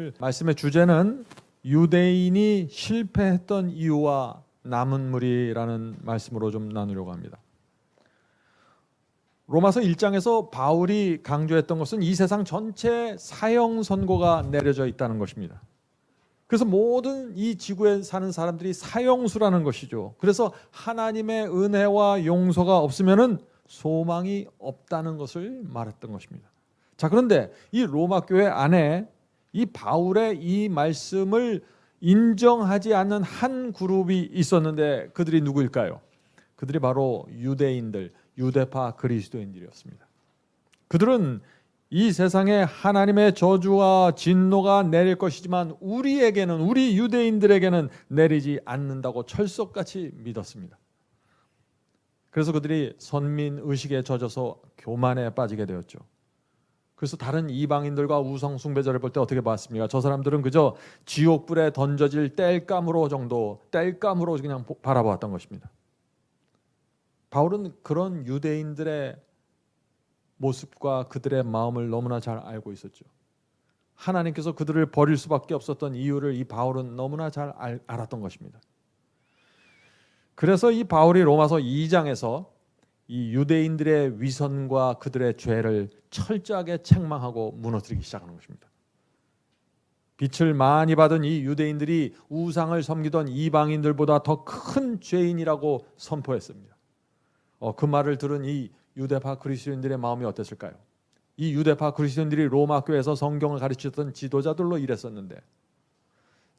오늘 말씀의 주제는 유대인이 실패했던 이유와 남은 무리라는 말씀으로 좀 나누려고 합니다. 로마서 1장에서 바울이 강조했던 것은 이 세상 전체 사형 선고가 내려져 있다는 것입니다. 그래서 모든 이 지구에 사는 사람들이 사형수라는 것이죠. 그래서 하나님의 은혜와 용서가 없으면은 소망이 없다는 것을 말했던 것입니다. 자, 그런데 이 로마 교회 안에 이 바울의 이 말씀을 인정하지 않는 한 그룹이 있었는데 그들이 누구일까요? 그들이 바로 유대인들, 유대파 그리스도인들이었습니다. 그들은 이 세상에 하나님의 저주와 진노가 내릴 것이지만 우리에게는, 우리 유대인들에게는 내리지 않는다고 철석같이 믿었습니다. 그래서 그들이 선민의식에 젖어서 교만에 빠지게 되었죠. 그래서 다른 이방인들과 우상 숭배자를 볼 때 어떻게 봤습니까? 저 사람들은 그저 지옥불에 던져질 땔감으로 그냥 바라보았던 것입니다. 바울은 그런 유대인들의 모습과 그들의 마음을 너무나 잘 알고 있었죠. 하나님께서 그들을 버릴 수밖에 없었던 이유를 이 바울은 너무나 잘 알았던 것입니다. 그래서 이 바울이 로마서 2장에서 이 유대인들의 위선과 그들의 죄를 철저하게 책망하고 무너뜨리기 시작하는 것입니다. 빛을 많이 받은 이 유대인들이 우상을 섬기던 이방인들보다 더 큰 죄인이라고 선포했습니다. 그 말을 들은 이 유대파 그리스도인들의 마음이 어땠을까요? 이 유대파 그리스도인들이 로마 교회에서 성경을 가르쳤던 지도자들로 일했었는데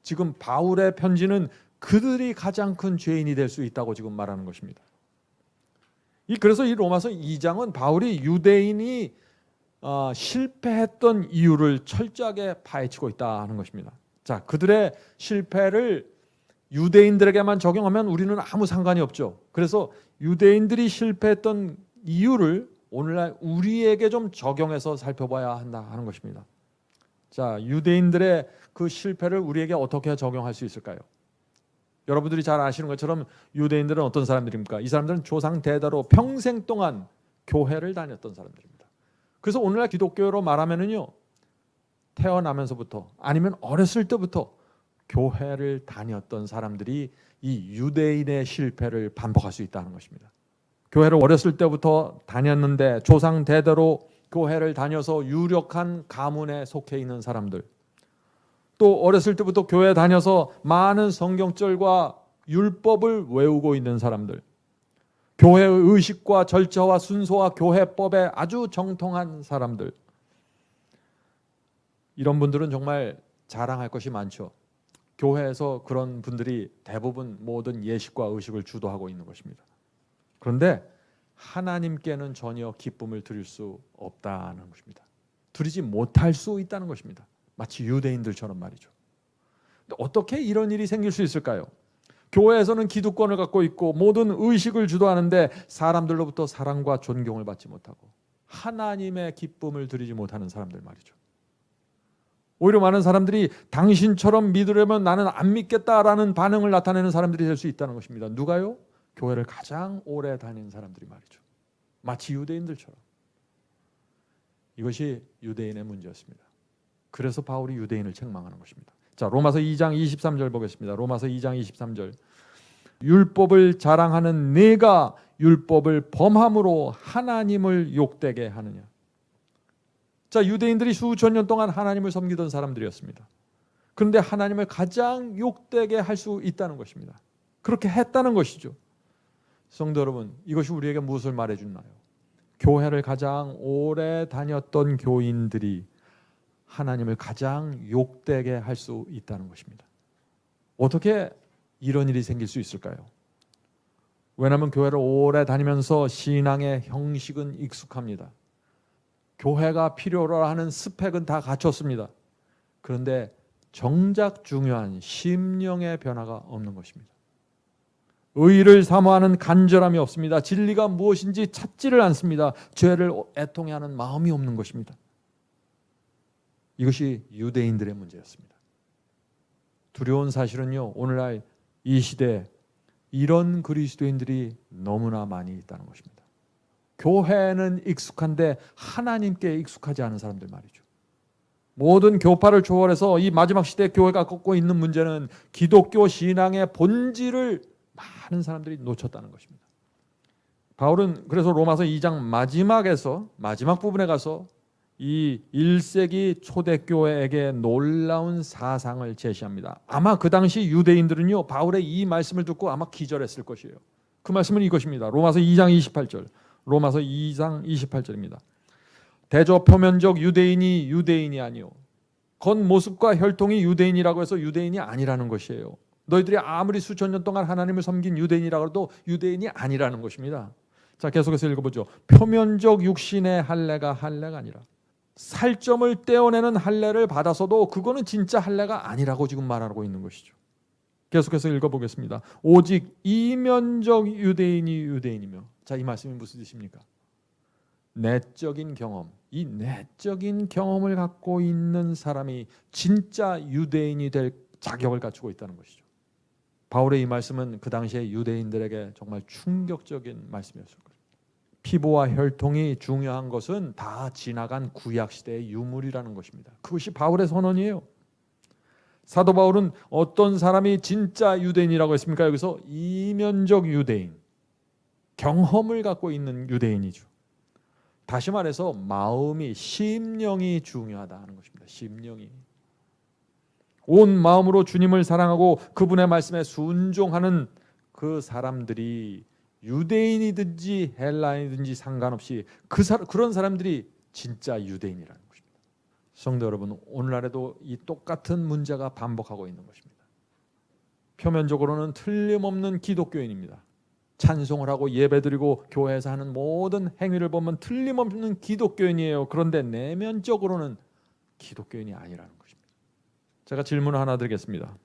지금 바울의 편지는 그들이 가장 큰 죄인이 될 수 있다고 지금 말하는 것입니다. 그래서 이 로마서 2장은 바울이 유대인이 실패했던 이유를 철저하게 파헤치고 있다 하는 것입니다. 자, 그들의 실패를 유대인들에게만 적용하면 우리는 아무 상관이 없죠. 그래서 유대인들이 실패했던 이유를 오늘날 우리에게 좀 적용해서 살펴봐야 한다 하는 것입니다. 자, 유대인들의 그 실패를 우리에게 어떻게 적용할 수 있을까요? 여러분들이 잘 아시는 것처럼 유대인들은 어떤 사람들입니까? 이 사람들은 조상 대대로 평생 동안 교회를 다녔던 사람들입니다. 그래서 오늘날 기독교로 말하면은요, 태어나면서부터 아니면 어렸을 때부터 교회를 다녔던 사람들이 이 유대인의 실패를 반복할 수 있다는 것입니다. 교회를 어렸을 때부터 다녔는데 조상 대대로 교회를 다녀서 유력한 가문에 속해 있는 사람들, 또 어렸을 때부터 교회 다녀서 많은 성경절과 율법을 외우고 있는 사람들, 교회의 의식과 절차와 순서와 교회법에 아주 정통한 사람들, 이런 분들은 정말 자랑할 것이 많죠. 교회에서 그런 분들이 대부분 모든 예식과 의식을 주도하고 있는 것입니다. 그런데 하나님께는 전혀 기쁨을 드릴 수 없다는 것입니다. 드리지 못할 수 있다는 것입니다. 마치 유대인들처럼 말이죠. 근데 어떻게 이런 일이 생길 수 있을까요? 교회에서는 기득권을 갖고 있고 모든 의식을 주도하는데 사람들로부터 사랑과 존경을 받지 못하고 하나님의 기쁨을 드리지 못하는 사람들 말이죠. 오히려 많은 사람들이 당신처럼 믿으려면 나는 안 믿겠다라는 반응을 나타내는 사람들이 될 수 있다는 것입니다. 누가요? 교회를 가장 오래 다닌 사람들이 말이죠. 마치 유대인들처럼. 이것이 유대인의 문제였습니다. 그래서 바울이 유대인을 책망하는 것입니다. 자, 로마서 2장 23절 보겠습니다. 로마서 2장 23절. 율법을 자랑하는 네가 율법을 범함으로 하나님을 욕되게 하느냐. 자, 유대인들이 수천 년 동안 하나님을 섬기던 사람들이었습니다. 그런데 하나님을 가장 욕되게 할 수 있다는 것입니다. 그렇게 했다는 것이죠. 성도 여러분, 이것이 우리에게 무엇을 말해주나요? 교회를 가장 오래 다녔던 교인들이 하나님을 가장 욕되게 할 수 있다는 것입니다. 어떻게 이런 일이 생길 수 있을까요? 왜냐하면 교회를 오래 다니면서 신앙의 형식은 익숙합니다. 교회가 필요로 하는 스펙은 다 갖췄습니다. 그런데 정작 중요한 심령의 변화가 없는 것입니다. 의를 사모하는 간절함이 없습니다. 진리가 무엇인지 찾지를 않습니다. 죄를 애통해하는 마음이 없는 것입니다. 이것이 유대인들의 문제였습니다. 두려운 사실은요, 오늘날 이 시대에 이런 그리스도인들이 너무나 많이 있다는 것입니다. 교회는 익숙한데 하나님께 익숙하지 않은 사람들 말이죠. 모든 교파를 초월해서 이 마지막 시대 교회가 겪고 있는 문제는 기독교 신앙의 본질을 많은 사람들이 놓쳤다는 것입니다. 바울은 그래서 로마서 2장 마지막 부분에 가서 이 1세기 초대교회에게 놀라운 사상을 제시합니다. 아마 그 당시 유대인들은요, 바울의 이 말씀을 듣고 아마 기절했을 것이에요. 그 말씀은 이것입니다. 로마서 2장 28절. 로마서 2장 28절입니다. 대저 표면적 유대인이 유대인이 아니요 겉모습과 혈통이 유대인이라고 해서 유대인이 아니라는 것이에요. 너희들이 아무리 수천 년 동안 하나님을 섬긴 유대인이라고 해도 유대인이 아니라는 것입니다. 자, 계속해서 읽어보죠. 표면적 육신의 할례가 할례가 아니라 살점을 떼어내는 할례를 받아서도 그거는 진짜 할례가 아니라고 지금 말하고 있는 것이죠. 계속해서 읽어보겠습니다. 오직 이면적 유대인이 유대인이며, 자, 이 말씀이 무슨 뜻입니까? 내적인 경험, 이 내적인 경험을 갖고 있는 사람이 진짜 유대인이 될 자격을 갖추고 있다는 것이죠. 바울의 이 말씀은 그 당시에 유대인들에게 정말 충격적인 말씀이었을 거예요. 피부와 혈통이 중요한 것은 다 지나간 구약시대의 유물이라는 것입니다. 그것이 바울의 선언이에요. 사도 바울은 어떤 사람이 진짜 유대인이라고 했습니까? 여기서 이면적 유대인, 경험을 갖고 있는 유대인이죠. 다시 말해서 마음이, 심령이 중요하다 하는 것입니다. 심령이. 온 마음으로 주님을 사랑하고 그분의 말씀에 순종하는 그 사람들이 유대인이든지 헬라인이든지 상관없이 그런 사람들이 진짜 유대인이라는 것입니다. 성도 여러분, 오늘날에도 이 똑같은 문제가 반복하고 있는 것입니다. 표면적으로는 틀림없는 기독교인입니다. 찬송을 하고 예배드리고 교회에서 하는 모든 행위를 보면 틀림없는 기독교인이에요. 그런데 내면적으로는 기독교인이 아니라는 것입니다. 제가 질문을 하나 드리겠습니다.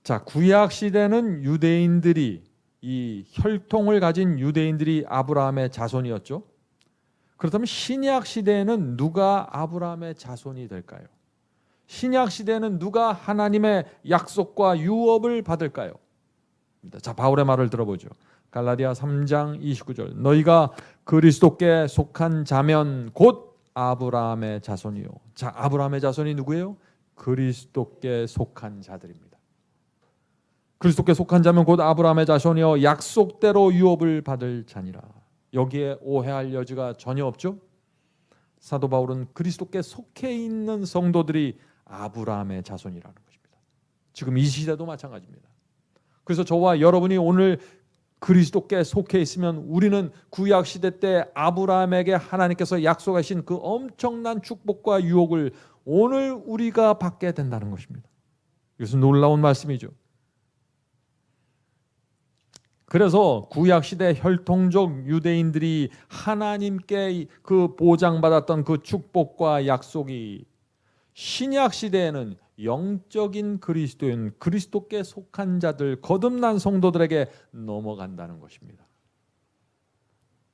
자, 구약 시대는 유대인들이, 이 혈통을 가진 유대인들이 아브라함의 자손이었죠. 그렇다면 신약 시대에는 누가 아브라함의 자손이 될까요? 신약 시대에는 누가 하나님의 약속과 유업을 받을까요? 자, 바울의 말을 들어보죠. 갈라디아 3장 29절. 너희가 그리스도께 속한 자면 곧 아브라함의 자손이요. 자, 아브라함의 자손이 누구예요? 그리스도께 속한 자들입니다. 그리스도께 속한 자면 곧 아브라함의 자손이요 약속대로 유업을 받을 자니라. 여기에 오해할 여지가 전혀 없죠. 사도 바울은 그리스도께 속해 있는 성도들이 아브라함의 자손이라는 것입니다. 지금 이 시대도 마찬가지입니다. 그래서 저와 여러분이 오늘 그리스도께 속해 있으면 우리는 구약 시대 때 아브라함에게 하나님께서 약속하신 그 엄청난 축복과 유혹을 오늘 우리가 받게 된다는 것입니다. 이것은 놀라운 말씀이죠. 그래서 구약 시대 혈통적 유대인들이 하나님께 그 보장받았던 그 축복과 약속이 신약 시대에는 영적인 그리스도인, 그리스도께 속한 자들, 거듭난 성도들에게 넘어간다는 것입니다.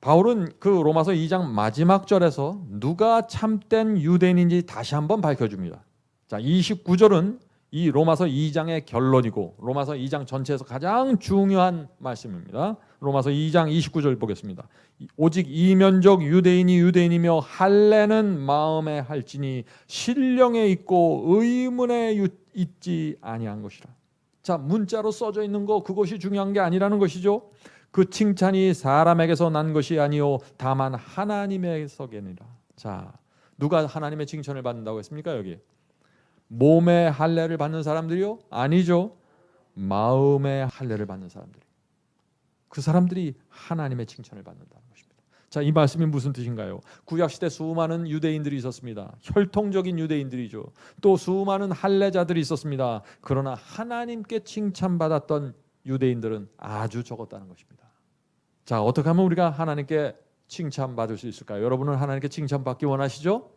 바울은 그 로마서 2장 마지막 절에서 누가 참된 유대인인지 다시 한번 밝혀줍니다. 자, 29절은 이 로마서 2장의 결론이고 로마서 2장 전체에서 가장 중요한 말씀입니다. 로마서 2장 29절 보겠습니다. 오직 이면적 유대인이 유대인이며 할례는 마음에 할지니 신령에 있고 의문에 있지 아니한 것이라. 자, 문자로 써져 있는 거 그것이 중요한 게 아니라는 것이죠. 그 칭찬이 사람에게서 난 것이 아니요 다만 하나님에게서니라. 자, 누가 하나님의 칭찬을 받는다고 했습니까? 여기 몸의 할례를 받는 사람들이요? 아니죠. 마음의 할례를 받는 사람들이. 그 사람들이 하나님의 칭찬을 받는다는 것입니다. 자, 이 말씀이 무슨 뜻인가요? 구약시대 수많은 유대인들이 있었습니다. 혈통적인 유대인들이죠. 또 수많은 할례자들이 있었습니다. 그러나 하나님께 칭찬받았던 유대인들은 아주 적었다는 것입니다. 자, 어떻게 하면 우리가 하나님께 칭찬받을 수 있을까요? 여러분은 하나님께 칭찬받기 원하시죠?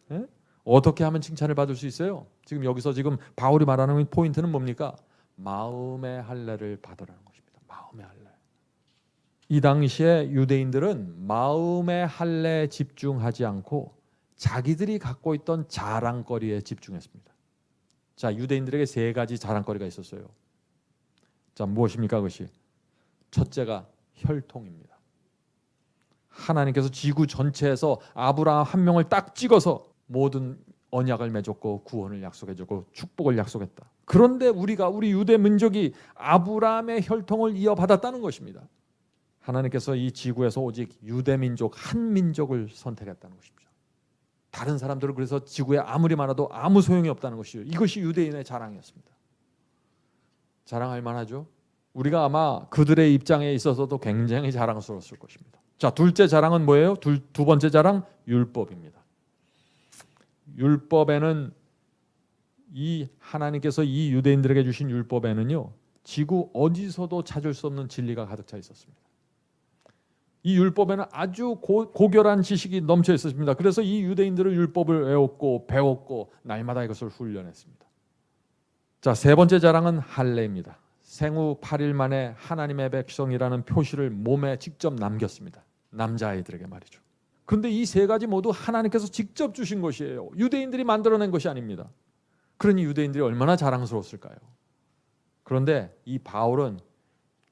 네? 어떻게 하면 칭찬을 받을 수 있어요? 지금 여기서 지금 바울이 말하는 포인트는 뭡니까? 마음의 할례를 받으라는 것입니다. 마음의 할례. 이 당시에 유대인들은 마음의 할례에 집중하지 않고 자기들이 갖고 있던 자랑거리에 집중했습니다. 자, 유대인들에게 세 가지 자랑거리가 있었어요. 자, 무엇입니까? 그것이 첫째가 혈통입니다. 하나님께서 지구 전체에서 아브라함 한 명을 딱 찍어서 모든 언약을 맺었고 구원을 약속해줬고 축복을 약속했다. 그런데 우리 유대 민족이 아브라함의 혈통을 이어받았다는 것입니다. 하나님께서 이 지구에서 오직 유대 민족 한 민족을 선택했다는 것입니다. 다른 사람들은 그래서 지구에 아무리 많아도 아무 소용이 없다는 것이죠. 이것이 유대인의 자랑이었습니다. 자랑할 만하죠. 우리가 아마 그들의 입장에 있어서도 굉장히 자랑스러웠을 것입니다. 자, 둘째 자랑은 뭐예요? 두 번째 자랑, 율법입니다. 율법에는 이 하나님께서 이 유대인들에게 주신 율법에는요, 지구 어디서도 찾을 수 없는 진리가 가득 차 있었습니다. 이 율법에는 아주 고결한 지식이 넘쳐 있었습니다. 그래서 이 유대인들은 율법을 외웠고 배웠고 날마다 이것을 훈련했습니다. 자, 세 번째 자랑은 할례입니다. 생후 8일 만에 하나님의 백성이라는 표시를 몸에 직접 남겼습니다. 남자아이들에게 말이죠. 그런데 이 세 가지 모두 하나님께서 직접 주신 것이에요. 유대인들이 만들어낸 것이 아닙니다. 그러니 유대인들이 얼마나 자랑스러웠을까요? 그런데 이 바울은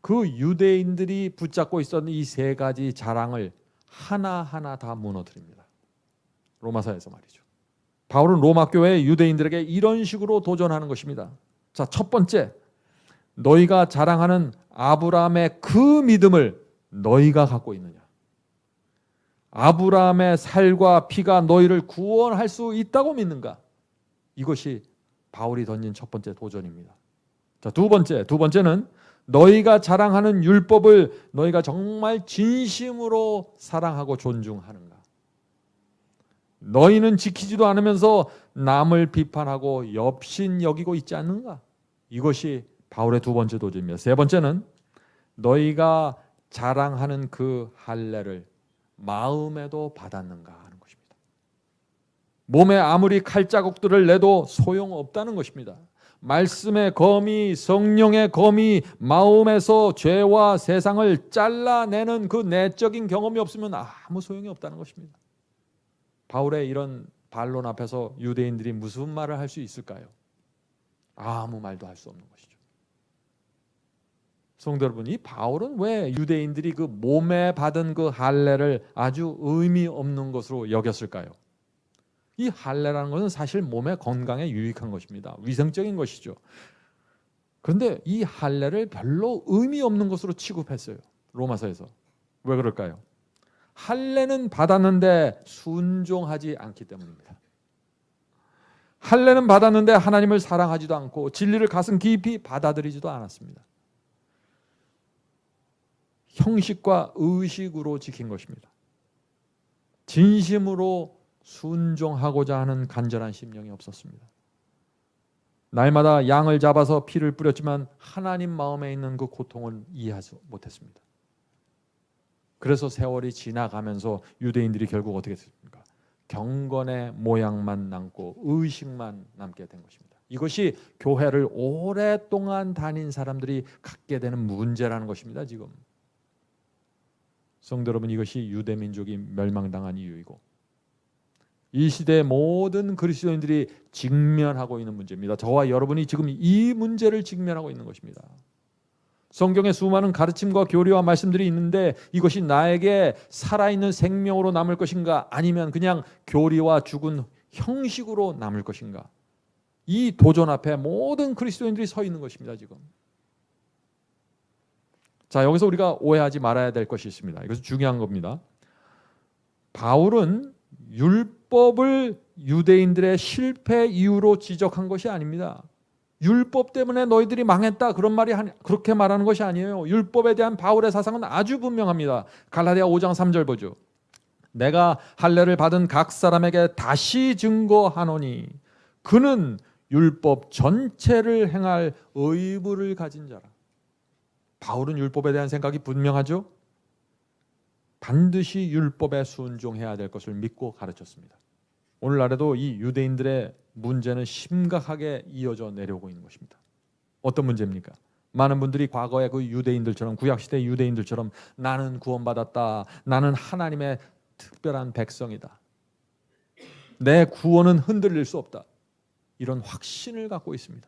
그 유대인들이 붙잡고 있었던 이 세 가지 자랑을 하나하나 다 무너뜨립니다. 로마서에서 말이죠. 바울은 로마 교회의 유대인들에게 이런 식으로 도전하는 것입니다. 자, 첫 번째, 너희가 자랑하는 아브라함의 그 믿음을 너희가 갖고 있느냐? 아브라함의 살과 피가 너희를 구원할 수 있다고 믿는가? 이것이 바울이 던진 첫 번째 도전입니다. 자, 두 번째는 너희가 자랑하는 율법을 너희가 정말 진심으로 사랑하고 존중하는가? 너희는 지키지도 않으면서 남을 비판하고 엽신 여기고 있지 않는가? 이것이 바울의 두 번째 도전입니다. 세 번째는 너희가 자랑하는 그 할례를 마음에도 받았는가 하는 것입니다. 몸에 아무리 칼자국들을 내도 소용없다는 것입니다. 말씀의 검이, 성령의 검이 마음에서 죄와 세상을 잘라내는 그 내적인 경험이 없으면 아무 소용이 없다는 것입니다. 바울의 이런 반론 앞에서 유대인들이 무슨 말을 할 수 있을까요? 아무 말도 할 수 없는 것이죠. 성도 여러분, 이 바울은 왜 유대인들이 그 몸에 받은 그 할례를 아주 의미 없는 것으로 여겼을까요? 이 할례라는 것은 사실 몸의 건강에 유익한 것입니다. 위생적인 것이죠. 그런데 이 할례를 별로 의미 없는 것으로 취급했어요. 로마서에서. 왜 그럴까요? 할례는 받았는데 순종하지 않기 때문입니다. 할례는 받았는데 하나님을 사랑하지도 않고 진리를 가슴 깊이 받아들이지도 않았습니다. 형식과 의식으로 지킨 것입니다. 진심으로 순종하고자 하는 간절한 심령이 없었습니다. 날마다 양을 잡아서 피를 뿌렸지만 하나님 마음에 있는 그 고통을 이해하지 못했습니다. 그래서 세월이 지나가면서 유대인들이 결국 어떻게 됐습니까? 경건의 모양만 남고 의식만 남게 된 것입니다. 이것이 교회를 오랫동안 다닌 사람들이 갖게 되는 문제라는 것입니다. 지금 성도 여러분, 이것이 유대 민족이 멸망당한 이유이고 이 시대의 모든 그리스도인들이 직면하고 있는 문제입니다. 저와 여러분이 지금 이 문제를 직면하고 있는 것입니다. 성경에 수많은 가르침과 교리와 말씀들이 있는데 이것이 나에게 살아있는 생명으로 남을 것인가, 아니면 그냥 교리와 죽은 형식으로 남을 것인가, 이 도전 앞에 모든 그리스도인들이 서 있는 것입니다. 지금. 자, 여기서 우리가 오해하지 말아야 될 것이 있습니다. 이것은 중요한 겁니다. 바울은 율법을 유대인들의 실패 이유로 지적한 것이 아닙니다. 율법 때문에 너희들이 망했다, 그런 말이 그렇게 말하는 것이 아니에요. 율법에 대한 바울의 사상은 아주 분명합니다. 갈라디아 5장 3절 보죠. 내가 할례를 받은 각 사람에게 다시 증거하노니 그는 율법 전체를 행할 의무를 가진 자라. 바울은 율법에 대한 생각이 분명하죠. 반드시 율법에 순종해야 될 것을 믿고 가르쳤습니다. 오늘날에도 이 유대인들의 문제는 심각하게 이어져 내려오고 있는 것입니다. 어떤 문제입니까? 많은 분들이 과거의 그 유대인들처럼, 구약시대 유대인들처럼 나는 구원받았다, 나는 하나님의 특별한 백성이다, 내 구원은 흔들릴 수 없다, 이런 확신을 갖고 있습니다.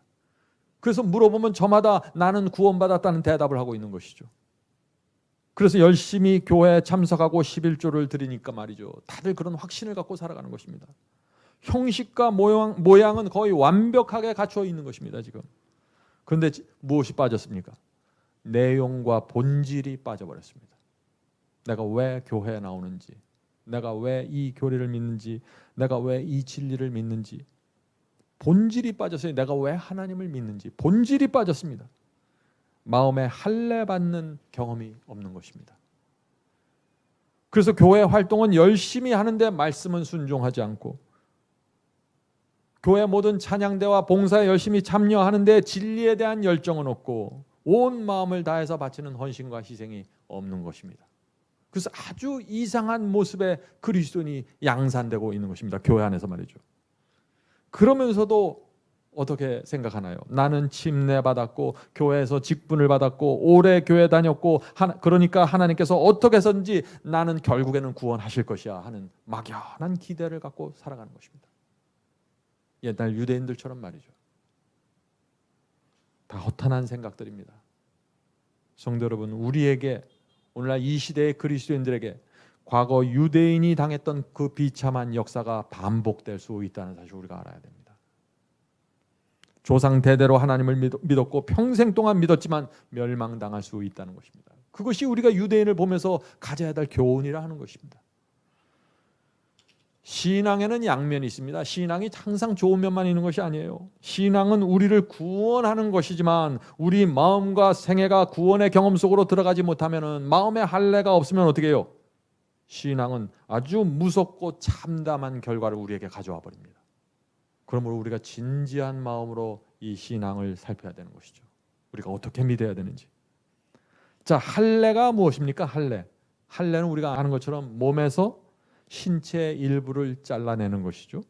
그래서 물어보면 저마다 나는 구원받았다는 대답을 하고 있는 것이죠. 그래서 열심히 교회에 참석하고 11조를 드리니까 말이죠, 다들 그런 확신을 갖고 살아가는 것입니다. 형식과 모양은 거의 완벽하게 갖춰 있는 것입니다. 지금. 그런데 무엇이 빠졌습니까? 내용과 본질이 빠져버렸습니다. 내가 왜 교회에 나오는지, 내가 왜 이 교리를 믿는지, 내가 왜 이 진리를 믿는지, 본질이 빠졌어요. 내가 왜 하나님을 믿는지 본질이 빠졌습니다. 마음에 할례 받는 경험이 없는 것입니다. 그래서 교회 활동은 열심히 하는데 말씀은 순종하지 않고, 교회 모든 찬양대와 봉사에 열심히 참여하는데 진리에 대한 열정은 없고, 온 마음을 다해서 바치는 헌신과 희생이 없는 것입니다. 그래서 아주 이상한 모습의 그리스도인이 양산되고 있는 것입니다. 교회 안에서 말이죠. 그러면서도 어떻게 생각하나요? 나는 침례받았고 교회에서 직분을 받았고 오래 교회 다녔고 그러니까 하나님께서 어떻게 해서든지 나는 결국에는 구원하실 것이야 하는 막연한 기대를 갖고 살아가는 것입니다. 옛날 유대인들처럼 말이죠. 다 허탄한 생각들입니다. 성도 여러분, 우리에게 오늘날 이 시대의 그리스도인들에게 과거 유대인이 당했던 그 비참한 역사가 반복될 수 있다는 사실 우리가 알아야 됩니다. 조상 대대로 하나님을 믿었고 평생 동안 믿었지만 멸망당할 수 있다는 것입니다. 그것이 우리가 유대인을 보면서 가져야 될 교훈이라 하는 것입니다. 신앙에는 양면이 있습니다. 신앙이 항상 좋은 면만 있는 것이 아니에요. 신앙은 우리를 구원하는 것이지만 우리 마음과 생애가 구원의 경험 속으로 들어가지 못하면, 마음의 할례가 없으면 어떻게 해요? 신앙은 아주 무섭고 참담한 결과를 우리에게 가져와 버립니다. 그러므로 우리가 진지한 마음으로 이 신앙을 살펴야 되는 것이죠. 우리가 어떻게 믿어야 되는지. 자, 할례가 무엇입니까? 할례는 우리가 아는 것처럼 몸에서 신체 일부를 잘라내는 것이죠.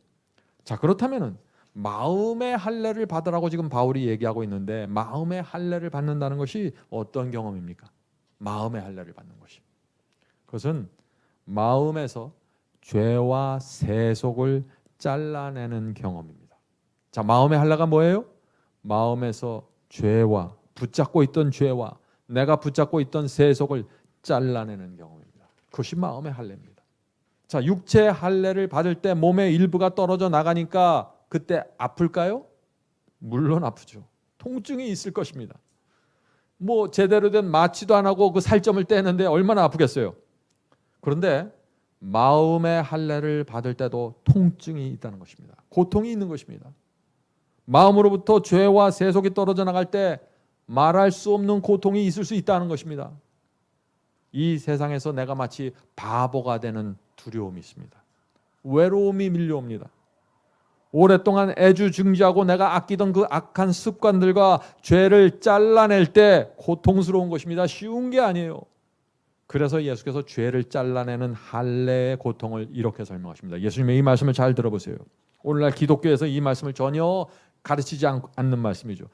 자, 그렇다면은 마음의 할례를 받으라고 지금 바울이 얘기하고 있는데, 마음의 할례를 받는다는 것이 어떤 경험입니까? 마음의 할례를 받는 것이, 그것은 마음에서 죄와 세속을 잘라내는 경험입니다. 자, 마음의 할례가 뭐예요? 마음에서 죄와 붙잡고 있던 죄와 내가 붙잡고 있던 세속을 잘라내는 경험입니다. 그것이 마음의 할례입니다. 자, 육체의 할례를 받을 때 몸의 일부가 떨어져 나가니까 그때 아플까요? 물론 아프죠. 통증이 있을 것입니다. 뭐 제대로 된 마취도 안 하고 그 살점을 떼는데 얼마나 아프겠어요. 그런데 마음의 할례를 받을 때도 통증이 있다는 것입니다. 고통이 있는 것입니다. 마음으로부터 죄와 세속이 떨어져 나갈 때 말할 수 없는 고통이 있을 수 있다는 것입니다. 이 세상에서 내가 마치 바보가 되는 두려움이 있습니다. 외로움이 밀려옵니다. 오랫동안 애주중지하고 내가 아끼던 그 악한 습관들과 죄를 잘라낼 때 고통스러운 것입니다. 쉬운 게 아니에요. 그래서 예수께서 죄를 잘라내는 할례의 고통을 이렇게 설명하십니다. 예수님의 이 말씀을 잘 들어보세요. 오늘날 기독교에서 이 말씀을 전혀 가르치지 않는 말씀이죠.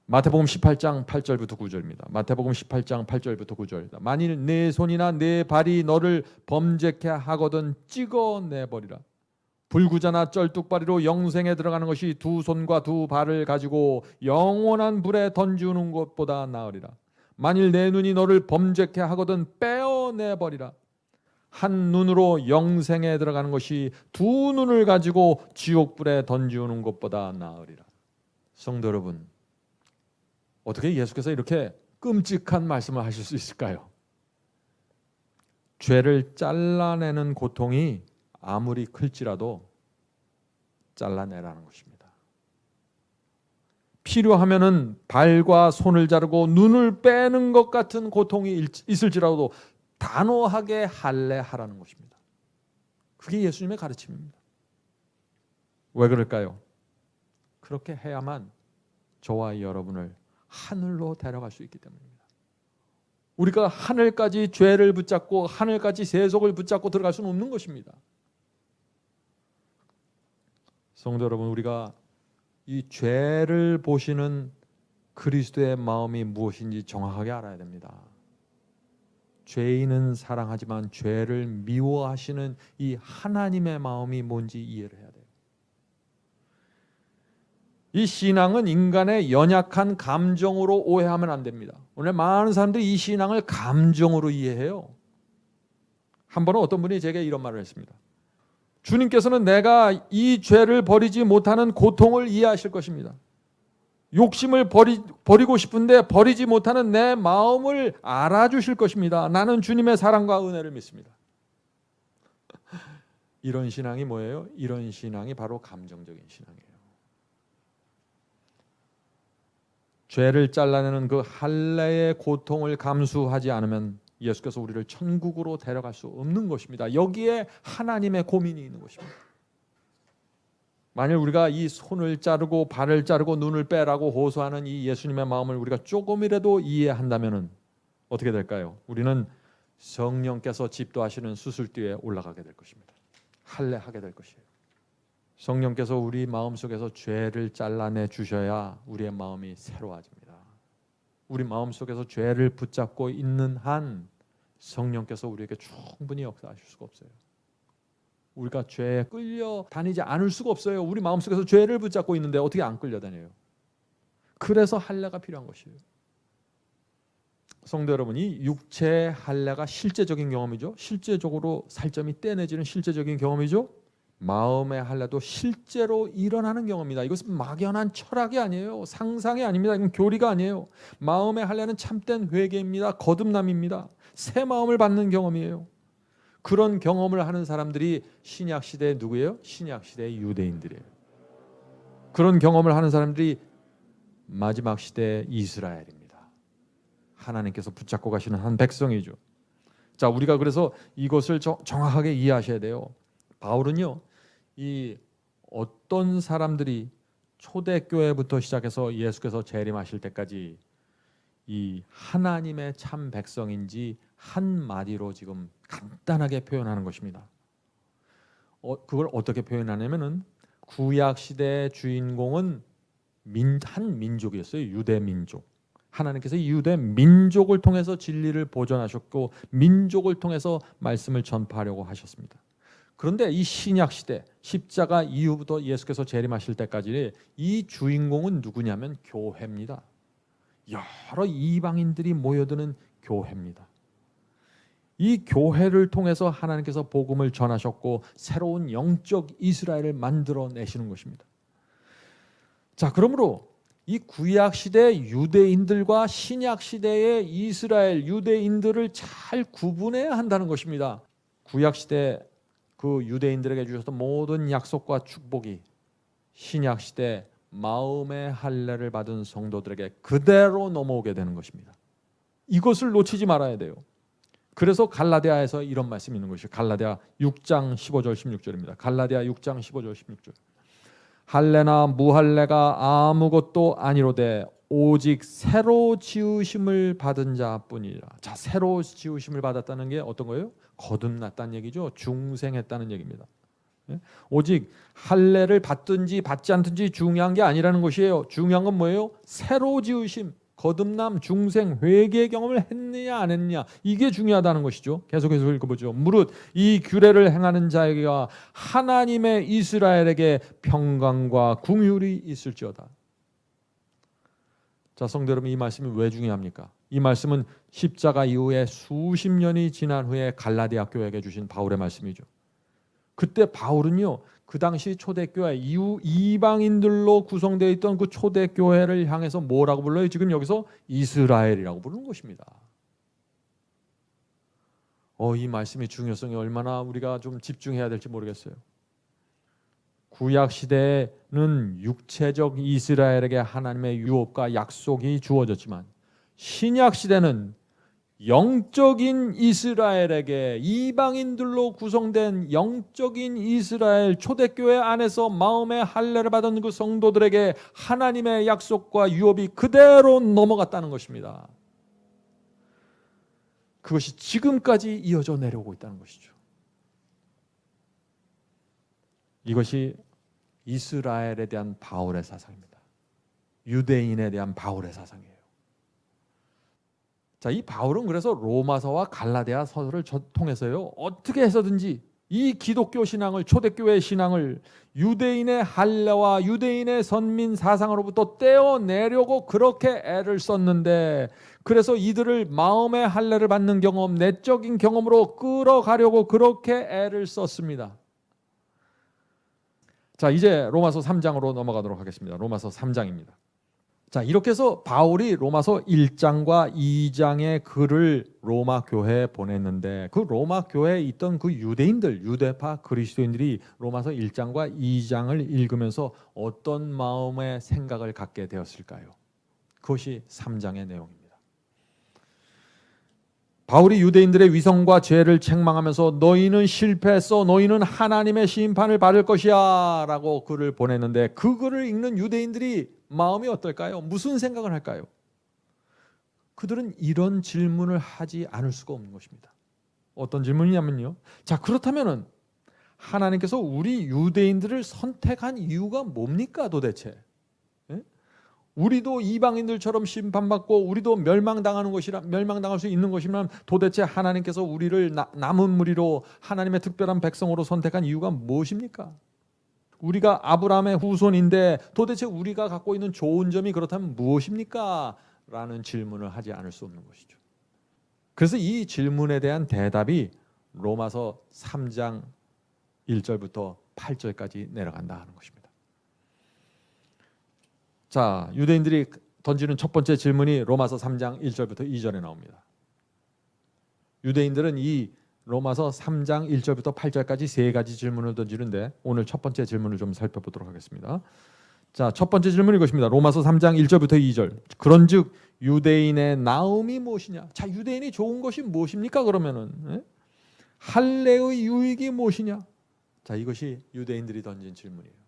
마태복음 18장 8절부터 9절입니다. 마태복음 18장 8절부터 9절. 만일 네 손이나 네 발이 너를 범죄케 하거든 찍어내버리라. 불구자나 쩔뚝발이로 영생에 들어가는 것이 두 손과 두 발을 가지고 영원한 불에 던지는 것보다 나으리라. 만일 내 눈이 너를 범죄케 하거든 빼어내버리라. 한 눈으로 영생에 들어가는 것이 두 눈을 가지고 지옥불에 던지는 것보다 나으리라. 성도 여러분, 어떻게 예수께서 이렇게 끔찍한 말씀을 하실 수 있을까요? 죄를 잘라내는 고통이 아무리 클지라도 잘라내라는 것입니다. 필요하면은 발과 손을 자르고 눈을 빼는 것 같은 고통이 있을지라도 단호하게 할례하라는 것입니다. 그게 예수님의 가르침입니다. 왜 그럴까요? 그렇게 해야만 저와 여러분을 하늘로 데려갈 수 있기 때문입니다. 우리가 하늘까지 죄를 붙잡고 하늘까지 세속을 붙잡고 들어갈 수는 없는 것입니다. 성도 여러분, 우리가 이 죄를 보시는 그리스도의 마음이 무엇인지 정확하게 알아야 됩니다. 죄인은 사랑하지만 죄를 미워하시는 이 하나님의 마음이 뭔지 이해를 해야 돼요. 이 신앙은 인간의 연약한 감정으로 오해하면 안 됩니다. 오늘 많은 사람들이 이 신앙을 감정으로 이해해요. 한 번은 어떤 분이 제게 이런 말을 했습니다. 주님께서는 내가 이 죄를 버리지 못하는 고통을 이해하실 것입니다. 욕심을 버리고 싶은데 버리지 못하는 내 마음을 알아주실 것입니다. 나는 주님의 사랑과 은혜를 믿습니다. 이런 신앙이 뭐예요? 이런 신앙이 바로 감정적인 신앙이에요. 죄를 잘라내는 그 할례의 고통을 감수하지 않으면 예수께서 우리를 천국으로 데려갈 수 없는 것입니다. 여기에 하나님의 고민이 있는 것입니다. 만일 우리가 이 손을 자르고 발을 자르고 눈을 빼라고 호소하는 이 예수님의 마음을 우리가 조금이라도 이해한다면 어떻게 될까요? 우리는 성령께서 집도하시는 수술대에 올라가게 될 것입니다. 할례하게 될 것이에요. 성령께서 우리 마음속에서 죄를 잘라내 주셔야 우리의 마음이 새로워집니다. 우리 마음속에서 죄를 붙잡고 있는 한 성령께서 우리에게 충분히 역사하실 수가 없어요. 우리가 죄에 끌려다니지 않을 수가 없어요. 우리 마음속에서 죄를 붙잡고 있는데 어떻게 안 끌려다녀요? 그래서 할례가 필요한 것이에요. 성도 여러분이 육체의 할례가 실제적인 경험이죠. 실제적으로 살점이 떼내지는 실제적인 경험이죠. 마음의 할례도 실제로 일어나는 경험입니다. 이것은 막연한 철학이 아니에요. 상상이 아닙니다. 이건 교리가 아니에요. 마음의 할례는 참된 회개입니다. 거듭남입니다. 새 마음을 받는 경험이에요. 그런 경험을 하는 사람들이 신약 시대에 누구예요? 신약 시대의 유대인들이에요. 그런 경험을 하는 사람들이 마지막 시대의 이스라엘입니다. 하나님께서 붙잡고 가시는 한 백성이죠. 자, 우리가 그래서 이것을 정확하게 이해하셔야 돼요. 바울은요, 이 어떤 사람들이 초대교회부터 시작해서 예수께서 재림하실 때까지 이 하나님의 참 백성인지 한마디로 지금 간단하게 표현하는 것입니다. 그걸 어떻게 표현하냐면은 구약 시대의 주인공은 한 민족이었어요. 유대 민족. 하나님께서 유대 민족을 통해서 진리를 보존하셨고 민족을 통해서 말씀을 전파하려고 하셨습니다. 그런데 이 신약 시대 십자가 이후부터 예수께서 재림하실 때까지 이 주인공은 누구냐면 교회입니다. 여러 이방인들이 모여드는 교회입니다. 이 교회를 통해서 하나님께서 복음을 전하셨고 새로운 영적 이스라엘을 만들어내시는 것입니다. 자, 그러므로 이 구약 시대 유대인들과 신약 시대의 이스라엘 유대인들을 잘 구분해야 한다는 것입니다. 구약 시대 그 유대인들에게 주셨던 모든 약속과 축복이 신약 시대 마음의 할례를 받은 성도들에게 그대로 넘어오게 되는 것입니다. 이것을 놓치지 말아야 돼요. 그래서 갈라디아에서 이런 말씀이 있는 것이죠. 갈라디아 6장 15절 16절입니다. 갈라디아 6장 15절 16절. 할례나 무할례가 아무것도 아니로되 오직 새로 지으심을 받은 자뿐이라. 자, 새로 지으심을 받았다는 게 어떤 거예요? 거듭났다는 얘기죠. 중생했다는 얘기입니다. 오직 할례를 받든지 받지 않든지 중요한 게 아니라는 것이에요. 중요한 건 뭐예요? 새로 지으심, 거듭남, 중생, 회개의 경험을 했느냐 안 했느냐, 이게 중요하다는 것이죠. 계속해서 읽어보죠. 무릇 이 규례를 행하는 자에게와 하나님의 이스라엘에게 평강과 긍휼이 있을지어다. 자, 성도 여러분, 이 말씀이 왜 중요합니까? 이 말씀은 십자가 이후에 수십 년이 지난 후에 갈라디아 교회에게 주신 바울의 말씀이죠. 그때 바울은요, 그 당시 초대교회 이후 이방인들로 구성되어 있던 그 초대교회를 향해서 뭐라고 불러요? 지금 여기서 이스라엘이라고 부르는 것입니다. 이 말씀의 중요성이 얼마나 우리가 좀 집중해야 될지 모르겠어요. 구약 시대에는 육체적 이스라엘에게 하나님의 유업과 약속이 주어졌지만 신약 시대는 영적인 이스라엘에게, 이방인들로 구성된 영적인 이스라엘 초대교회 안에서 마음의 할례를 받은 그 성도들에게 하나님의 약속과 유업이 그대로 넘어갔다는 것입니다. 그것이 지금까지 이어져 내려오고 있다는 것이죠. 이것이 이스라엘에 대한 바울의 사상입니다. 유대인에 대한 바울의 사상이에요. 자, 이 바울은 그래서 로마서와 갈라디아 서서를 통해서요, 어떻게 해서든지 이 기독교 신앙을, 초대교회 신앙을 유대인의 할례와 유대인의 선민 사상으로부터 떼어내려고 그렇게 애를 썼는데, 그래서 이들을 마음의 할례를 받는 경험, 내적인 경험으로 끌어가려고 그렇게 애를 썼습니다. 자, 이제 로마서 3장으로 넘어가도록 하겠습니다. 로마서 3장입니다. 자, 이렇게 해서 바울이 로마서 1장과 2장의 글을 로마 교회에 보냈는데 그 로마 교회에 있던 그 유대인들, 유대파 그리스도인들이 로마서 1장과 2장을 읽으면서 어떤 마음의 생각을 갖게 되었을까요? 그것이 3장의 내용입니다. 바울이 유대인들의 위선과 죄를 책망하면서 너희는 실패했어, 너희는 하나님의 심판을 받을 것이야 라고 글을 보냈는데 그 글을 읽는 유대인들이 마음이 어떨까요? 무슨 생각을 할까요? 그들은 이런 질문을 하지 않을 수가 없는 것입니다. 어떤 질문이냐면요, 자, 그렇다면은 하나님께서 우리 유대인들을 선택한 이유가 뭡니까 도대체? 우리도 이방인들처럼 심판받고 우리도 멸망당할 수 있는 것이면 도대체 하나님께서 우리를 남은 무리로 하나님의 특별한 백성으로 선택한 이유가 무엇입니까? 우리가 아브라함의 후손인데 도대체 우리가 갖고 있는 좋은 점이 그렇다면 무엇입니까? 라는 질문을 하지 않을 수 없는 것이죠. 그래서 이 질문에 대한 대답이 로마서 3장 1절부터 8절까지 내려간다 하는 것입니다. 자, 유대인들이 던지는 첫 번째 질문이 로마서 3장 1절부터 2절에 나옵니다. 유대인들은 이 로마서 3장 1절부터 8절까지 세 가지 질문을 던지는데 오늘 첫 번째 질문을 좀 살펴보도록 하겠습니다. 자, 첫 번째 질문이 이것입니다. 로마서 3장 1절부터 2절. 그런즉 유대인의 나음이 무엇이냐? 자, 유대인이 좋은 것이 무엇입니까? 그러면은 할례의 유익이 무엇이냐? 자, 이것이 유대인들이 던진 질문이에요.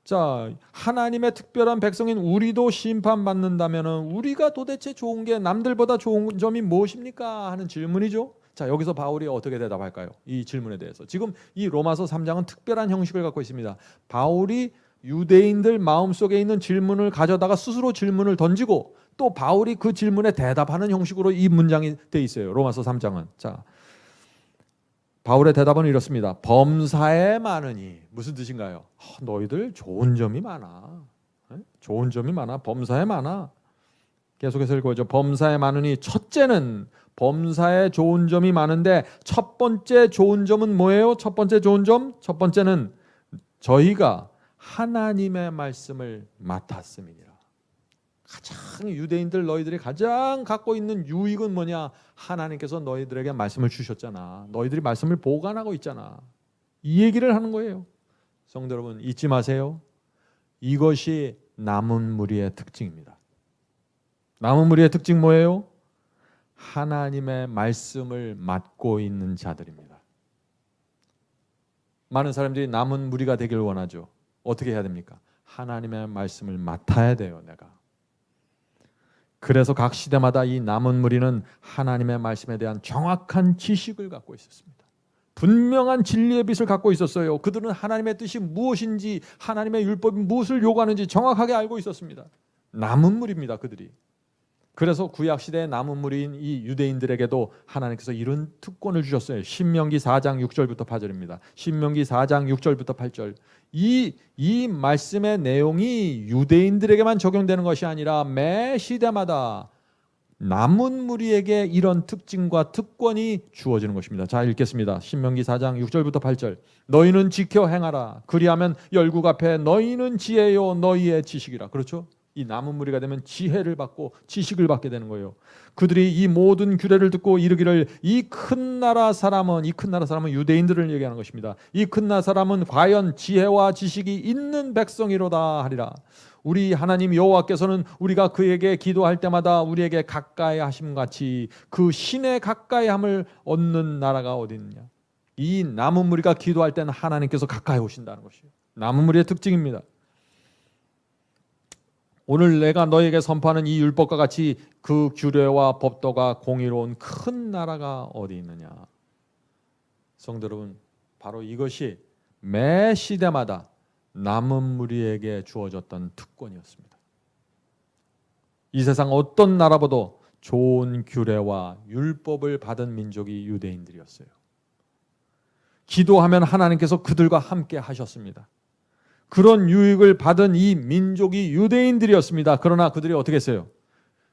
자, 하나님의 특별한 백성인 우리도 심판받는다면은 우리가 도대체 좋은 게 남들보다 좋은 점이 무엇입니까? 하는 질문이죠. 자, 여기서 바울이 어떻게 대답할까요? 이 질문에 대해서. 지금 이 로마서 3장은 특별한 형식을 갖고 있습니다. 바울이 유대인들 마음속에 있는 질문을 가져다가 스스로 질문을 던지고 또 바울이 그 질문에 대답하는 형식으로 이 문장이 돼 있어요. 로마서 3장은. 자, 바울의 대답은 이렇습니다. 범사에 많으니 무슨 뜻인가요? 너희들 좋은 점이 많아. 좋은 점이 많아. 범사에 많아. 계속해서 읽어보죠. 범사에 많으니 첫째는 범사에 좋은 점이 많은데 첫 번째 좋은 점은 뭐예요? 첫 번째 좋은 점? 첫 번째는 저희가 하나님의 말씀을 맡았음이니라. 가장 유대인들 너희들이 가장 갖고 있는 유익은 뭐냐? 하나님께서 너희들에게 말씀을 주셨잖아. 너희들이 말씀을 보관하고 있잖아. 이 얘기를 하는 거예요. 성도 여러분, 잊지 마세요. 이것이 남은 무리의 특징입니다. 남은 무리의 특징 뭐예요? 하나님의 말씀을 맡고 있는 자들입니다. 많은 사람들이 남은 무리가 되길 원하죠. 어떻게 해야 됩니까? 하나님의 말씀을 맡아야 돼요, 내가. 그래서 각 시대마다 이 남은 무리는 하나님의 말씀에 대한 정확한 지식을 갖고 있었습니다. 분명한 진리의 빛을 갖고 있었어요. 그들은 하나님의 뜻이 무엇인지, 하나님의 율법이 무엇을 요구하는지 정확하게 알고 있었습니다. 남은 무리입니다, 그들이. 그래서 구약시대의 남은 무리인 이 유대인들에게도 하나님께서 이런 특권을 주셨어요. 신명기 4장 6절부터 8절입니다. 신명기 4장 6절부터 8절. 이 말씀의 내용이 유대인들에게만 적용되는 것이 아니라 매 시대마다 남은 무리에게 이런 특징과 특권이 주어지는 것입니다. 자, 읽겠습니다. 신명기 4장 6절부터 8절. 너희는 지켜 행하라. 그리하면 열국 앞에 너희는 지혜요 너희의 지식이라. 그렇죠? 이 남은 무리가 되면 지혜를 받고 지식을 받게 되는 거예요. 그들이 이 모든 규례를 듣고 이르기를 이 큰 나라 사람은 유대인들을 얘기하는 것입니다. 이 큰 나라 사람은 과연 지혜와 지식이 있는 백성이로다 하리라. 우리 하나님 여호와께서는 우리가 그에게 기도할 때마다 우리에게 가까이 하심 같이 그 신의 가까이 함을 얻는 나라가 어디 있느냐. 이 남은 무리가 기도할 때는 하나님께서 가까이 오신다는 것이에요. 남은 무리의 특징입니다. 오늘 내가 너에게 선포하는 이 율법과 같이 그 규례와 법도가 공의로운 큰 나라가 어디 있느냐. 성도 여러분, 바로 이것이 매 시대마다 남은 무리에게 주어졌던 특권이었습니다. 이 세상 어떤 나라보다 좋은 규례와 율법을 받은 민족이 유대인들이었어요. 기도하면 하나님께서 그들과 함께 하셨습니다. 그런 유익을 받은 이 민족이 유대인들이었습니다. 그러나 그들이 어떻게 했어요?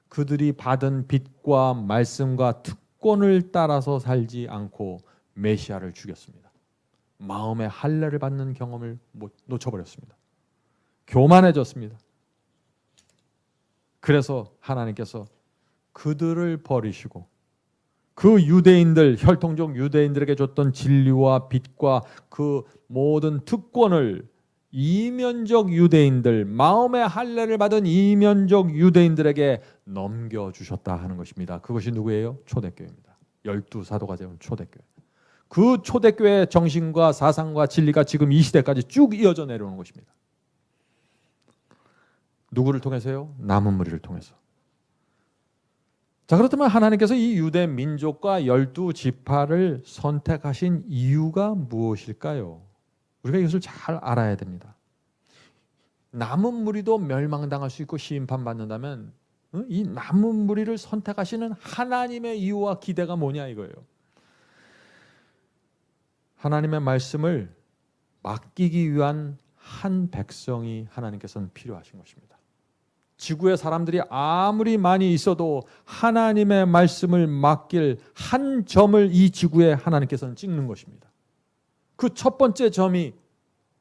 그들이 받은 빛과 말씀과 특권을 따라서 살지 않고 메시아를 죽였습니다. 마음의 할례를 받는 경험을 놓쳐버렸습니다. 교만해졌습니다. 그래서 하나님께서 그들을 버리시고 그 유대인들, 혈통적 유대인들에게 줬던 진리와 빛과 그 모든 특권을 이면적 유대인들, 마음의 할례를 받은 이면적 유대인들에게 넘겨주셨다 하는 것입니다. 그것이 누구예요? 초대교회입니다. 12사도가 되온 초대교회. 그 초대교회의 정신과 사상과 진리가 지금 이 시대까지 쭉 이어져 내려오는 것입니다. 누구를 통해서요? 남은 무리를 통해서. 자, 그렇다면 하나님께서 이 유대 민족과 12지파를 선택하신 이유가 무엇일까요? 우리가 이것을 잘 알아야 됩니다. 남은 무리도 멸망당할 수 있고 심판받는다면 이 남은 무리를 선택하시는 하나님의 이유와 기대가 뭐냐 이거예요. 하나님의 말씀을 맡기기 위한 한 백성이 하나님께서는 필요하신 것입니다. 지구의 사람들이 아무리 많이 있어도 하나님의 말씀을 맡길 한 점을 이 지구에 하나님께서는 찍는 것입니다. 그 첫 번째 점이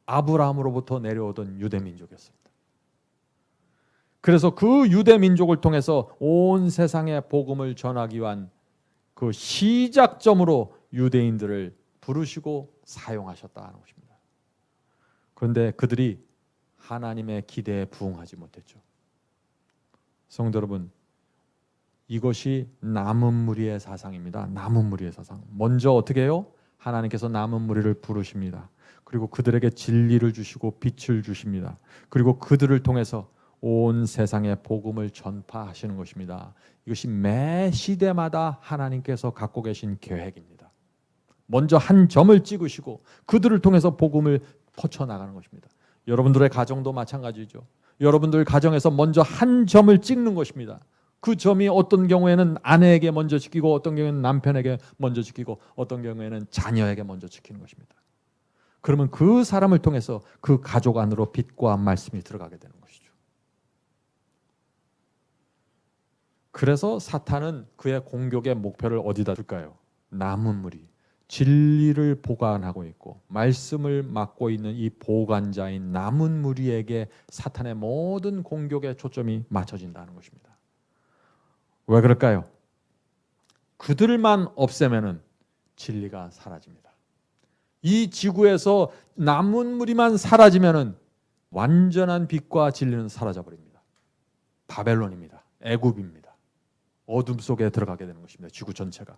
아브라함으로부터 내려오던 유대민족이었습니다. 그래서 그 유대민족을 통해서 온 세상에 복음을 전하기 위한 그 시작점으로 유대인들을 부르시고 사용하셨다 하는 것입니다. 그런데 그들이 하나님의 기대에 부응하지 못했죠. 성도 여러분, 이것이 남은 무리의 사상입니다. 남은 무리의 사상. 먼저 어떻게 해요? 하나님께서 남은 무리를 부르십니다. 그리고 그들에게 진리를 주시고 빛을 주십니다. 그리고 그들을 통해서 온 세상에 복음을 전파하시는 것입니다. 이것이 매 시대마다 하나님께서 갖고 계신 계획입니다. 먼저 한 점을 찍으시고 그들을 통해서 복음을 퍼쳐나가는 것입니다. 여러분들의 가정도 마찬가지죠. 여러분들 가정에서 먼저 한 점을 찍는 것입니다. 그 점이 어떤 경우에는 아내에게 먼저 지키고 어떤 경우에는 남편에게 먼저 지키고 어떤 경우에는 자녀에게 먼저 지키는 것입니다. 그러면 그 사람을 통해서 그 가족 안으로 빛과 말씀이 들어가게 되는 것이죠. 그래서 사탄은 그의 공격의 목표를 어디다 둘까요? 남은 무리, 진리를 보관하고 있고 말씀을 맡고 있는 이 보관자인 남은 무리에게 사탄의 모든 공격의 초점이 맞춰진다는 것입니다. 왜 그럴까요? 그들만 없애면은 진리가 사라집니다. 이 지구에서 남은 무리만 사라지면은 완전한 빛과 진리는 사라져 버립니다. 바벨론입니다. 애굽입니다. 어둠 속에 들어가게 되는 것입니다. 지구 전체가.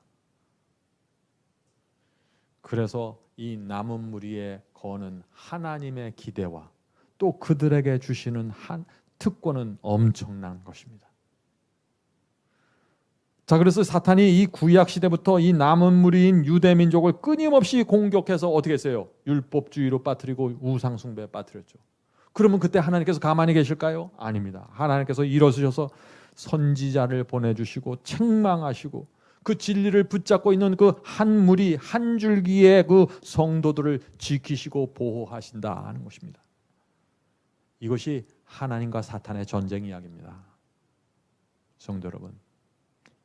그래서 이 남은 무리에 거는 하나님의 기대와 또 그들에게 주시는 한 특권은 엄청난 것입니다. 자, 그래서 사탄이 이 구약 시대부터 이 남은 무리인 유대 민족을 끊임없이 공격해서 어떻게 했어요? 율법주의로 빠뜨리고 우상 숭배에 빠뜨렸죠. 그러면 그때 하나님께서 가만히 계실까요? 아닙니다. 하나님께서 일어서셔서 선지자를 보내주시고 책망하시고 그 진리를 붙잡고 있는 그 한 무리 한 줄기의 그 성도들을 지키시고 보호하신다 하는 것입니다. 이것이 하나님과 사탄의 전쟁 이야기입니다. 성도 여러분,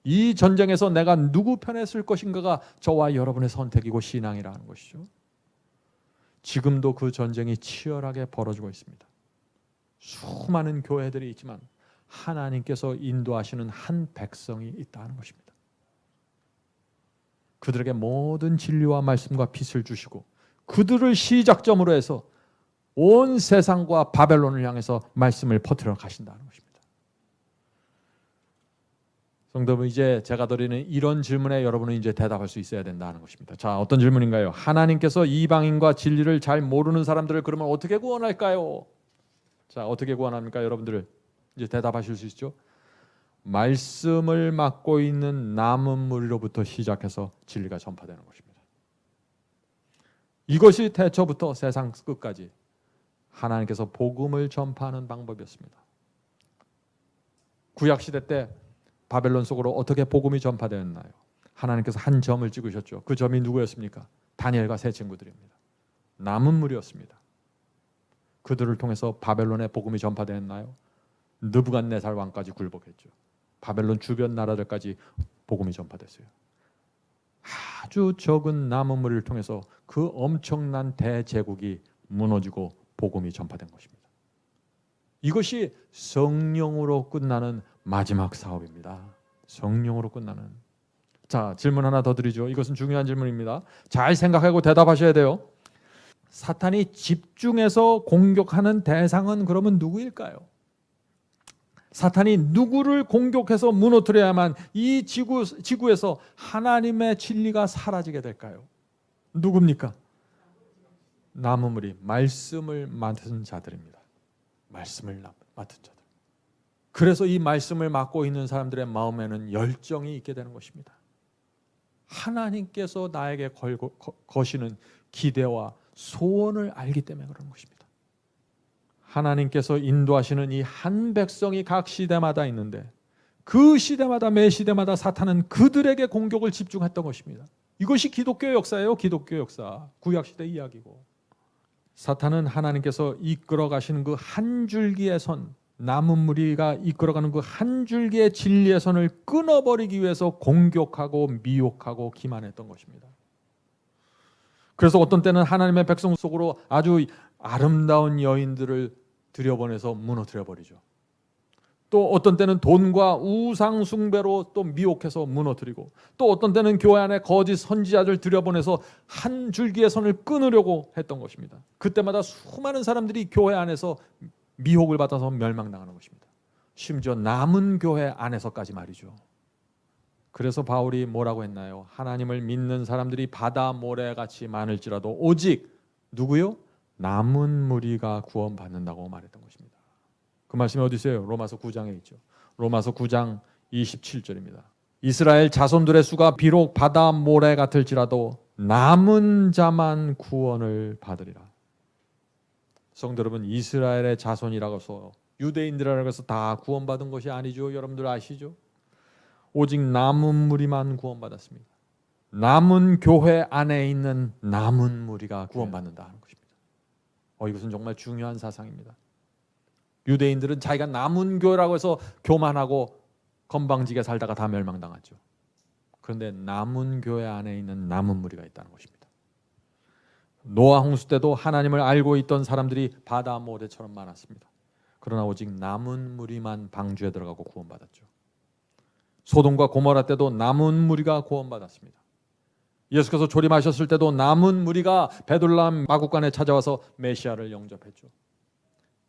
이 전쟁에서 내가 누구 편에 설 것인가가 저와 여러분의 선택이고 신앙이라는 것이죠. 지금도 그 전쟁이 치열하게 벌어지고 있습니다. 수많은 교회들이 있지만 하나님께서 인도하시는 한 백성이 있다는 것입니다. 그들에게 모든 진리와 말씀과 빛을 주시고 그들을 시작점으로 해서 온 세상과 바벨론을 향해서 말씀을 퍼뜨려 가신다는 것입니다. 성도분, 이제 제가 드리는 이런 질문에 여러분은 이제 대답할 수 있어야 된다는 것입니다. 자, 어떤 질문인가요? 하나님께서 이방인과 진리를 잘 모르는 사람들을 그러면 어떻게 구원할까요? 자, 어떻게 구원합니까? 여러분들 이제 대답하실 수 있죠? 말씀을 맡고 있는 남은 무리로부터 시작해서 진리가 전파되는 것입니다. 이것이 태초부터 세상 끝까지 하나님께서 복음을 전파하는 방법이었습니다. 구약 시대 때 바벨론 속으로 어떻게 복음이 전파되었나요? 하나님께서 한 점을 찍으셨죠. 그 점이 누구였습니까? 다니엘과 세 친구들입니다. 남은 무리였습니다. 그들을 통해서 바벨론의 복음이 전파되었나요? 느부갓네살 왕까지 굴복했죠. 바벨론 주변 나라들까지 복음이 전파됐어요. 아주 적은 나무 무리를 통해서 그 엄청난 대제국이 무너지고 복음이 전파된 것입니다. 이것이 성령으로 끝나는 마지막 사업입니다. 성령으로 끝나는. 자, 질문 하나 더 드리죠. 이것은 중요한 질문입니다. 잘 생각하고 대답하셔야 돼요. 사탄이 집중해서 공격하는 대상은 그러면 누구일까요? 사탄이 누구를 공격해서 무너뜨려야만 이 지구에서 하나님의 진리가 사라지게 될까요? 누굽니까? 나무무리, 말씀을 맡은 자들입니다. 말씀을 맡은 자들. 그래서 이 말씀을 맡고 있는 사람들의 마음에는 열정이 있게 되는 것입니다. 하나님께서 나에게 거시는 기대와 소원을 알기 때문에 그런 것입니다. 하나님께서 인도하시는 이 한 백성이 각 시대마다 있는데 그 시대마다 매 시대마다 사탄은 그들에게 공격을 집중했던 것입니다. 이것이 기독교 역사예요. 기독교 역사. 구약시대 이야기고. 사탄은 하나님께서 이끌어 가시는 그 한 줄기의 선, 남은 무리가 이끌어가는 그 한 줄기의 진리의 선을 끊어버리기 위해서 공격하고 미혹하고 기만했던 것입니다. 그래서 어떤 때는 하나님의 백성 속으로 아주 아름다운 여인들을 들여보내서 무너뜨려버리죠. 또 어떤 때는 돈과 우상 숭배로 또 미혹해서 무너뜨리고, 또 어떤 때는 교회 안에 거짓 선지자들 들여보내서 한 줄기의 선을 끊으려고 했던 것입니다. 그때마다 수많은 사람들이 교회 안에서 미혹을 받아서 멸망당하는 것입니다. 심지어 남은 교회 안에서까지 말이죠. 그래서 바울이 뭐라고 했나요? 하나님을 믿는 사람들이 바다 모래같이 많을지라도 오직 누구요? 남은 무리가 구원받는다고 말했던 것입니다. 그 말씀이 어디 있어요? 로마서 9장에 있죠. 로마서 9장 27절입니다. 이스라엘 자손들의 수가 비록 바다 모래 같을지라도 남은 자만 구원을 받으리라. 성도 여러분, 이스라엘의 자손이라고 해서 유대인들이라고 해서 다 구원받은 것이 아니죠. 여러분들 아시죠? 오직 남은 무리만 구원받았습니다. 남은 교회 안에 있는 남은 무리가 구원받는다 하는 것입니다. 이것은 정말 중요한 사상입니다. 유대인들은 자기가 남은 교회라고 해서 교만하고 건방지게 살다가 다 멸망당하죠. 그런데 남은 교회 안에 있는 남은 무리가 있다는 것입니다. 노아 홍수 때도 하나님을 알고 있던 사람들이 바다 모래처럼 많았습니다. 그러나 오직 남은 무리만 방주에 들어가고 구원받았죠. 소돔과 고모라 때도 남은 무리가 구원받았습니다. 예수께서 조림하셨을 때도 남은 무리가 베들레헴 마국간에 찾아와서 메시아를 영접했죠.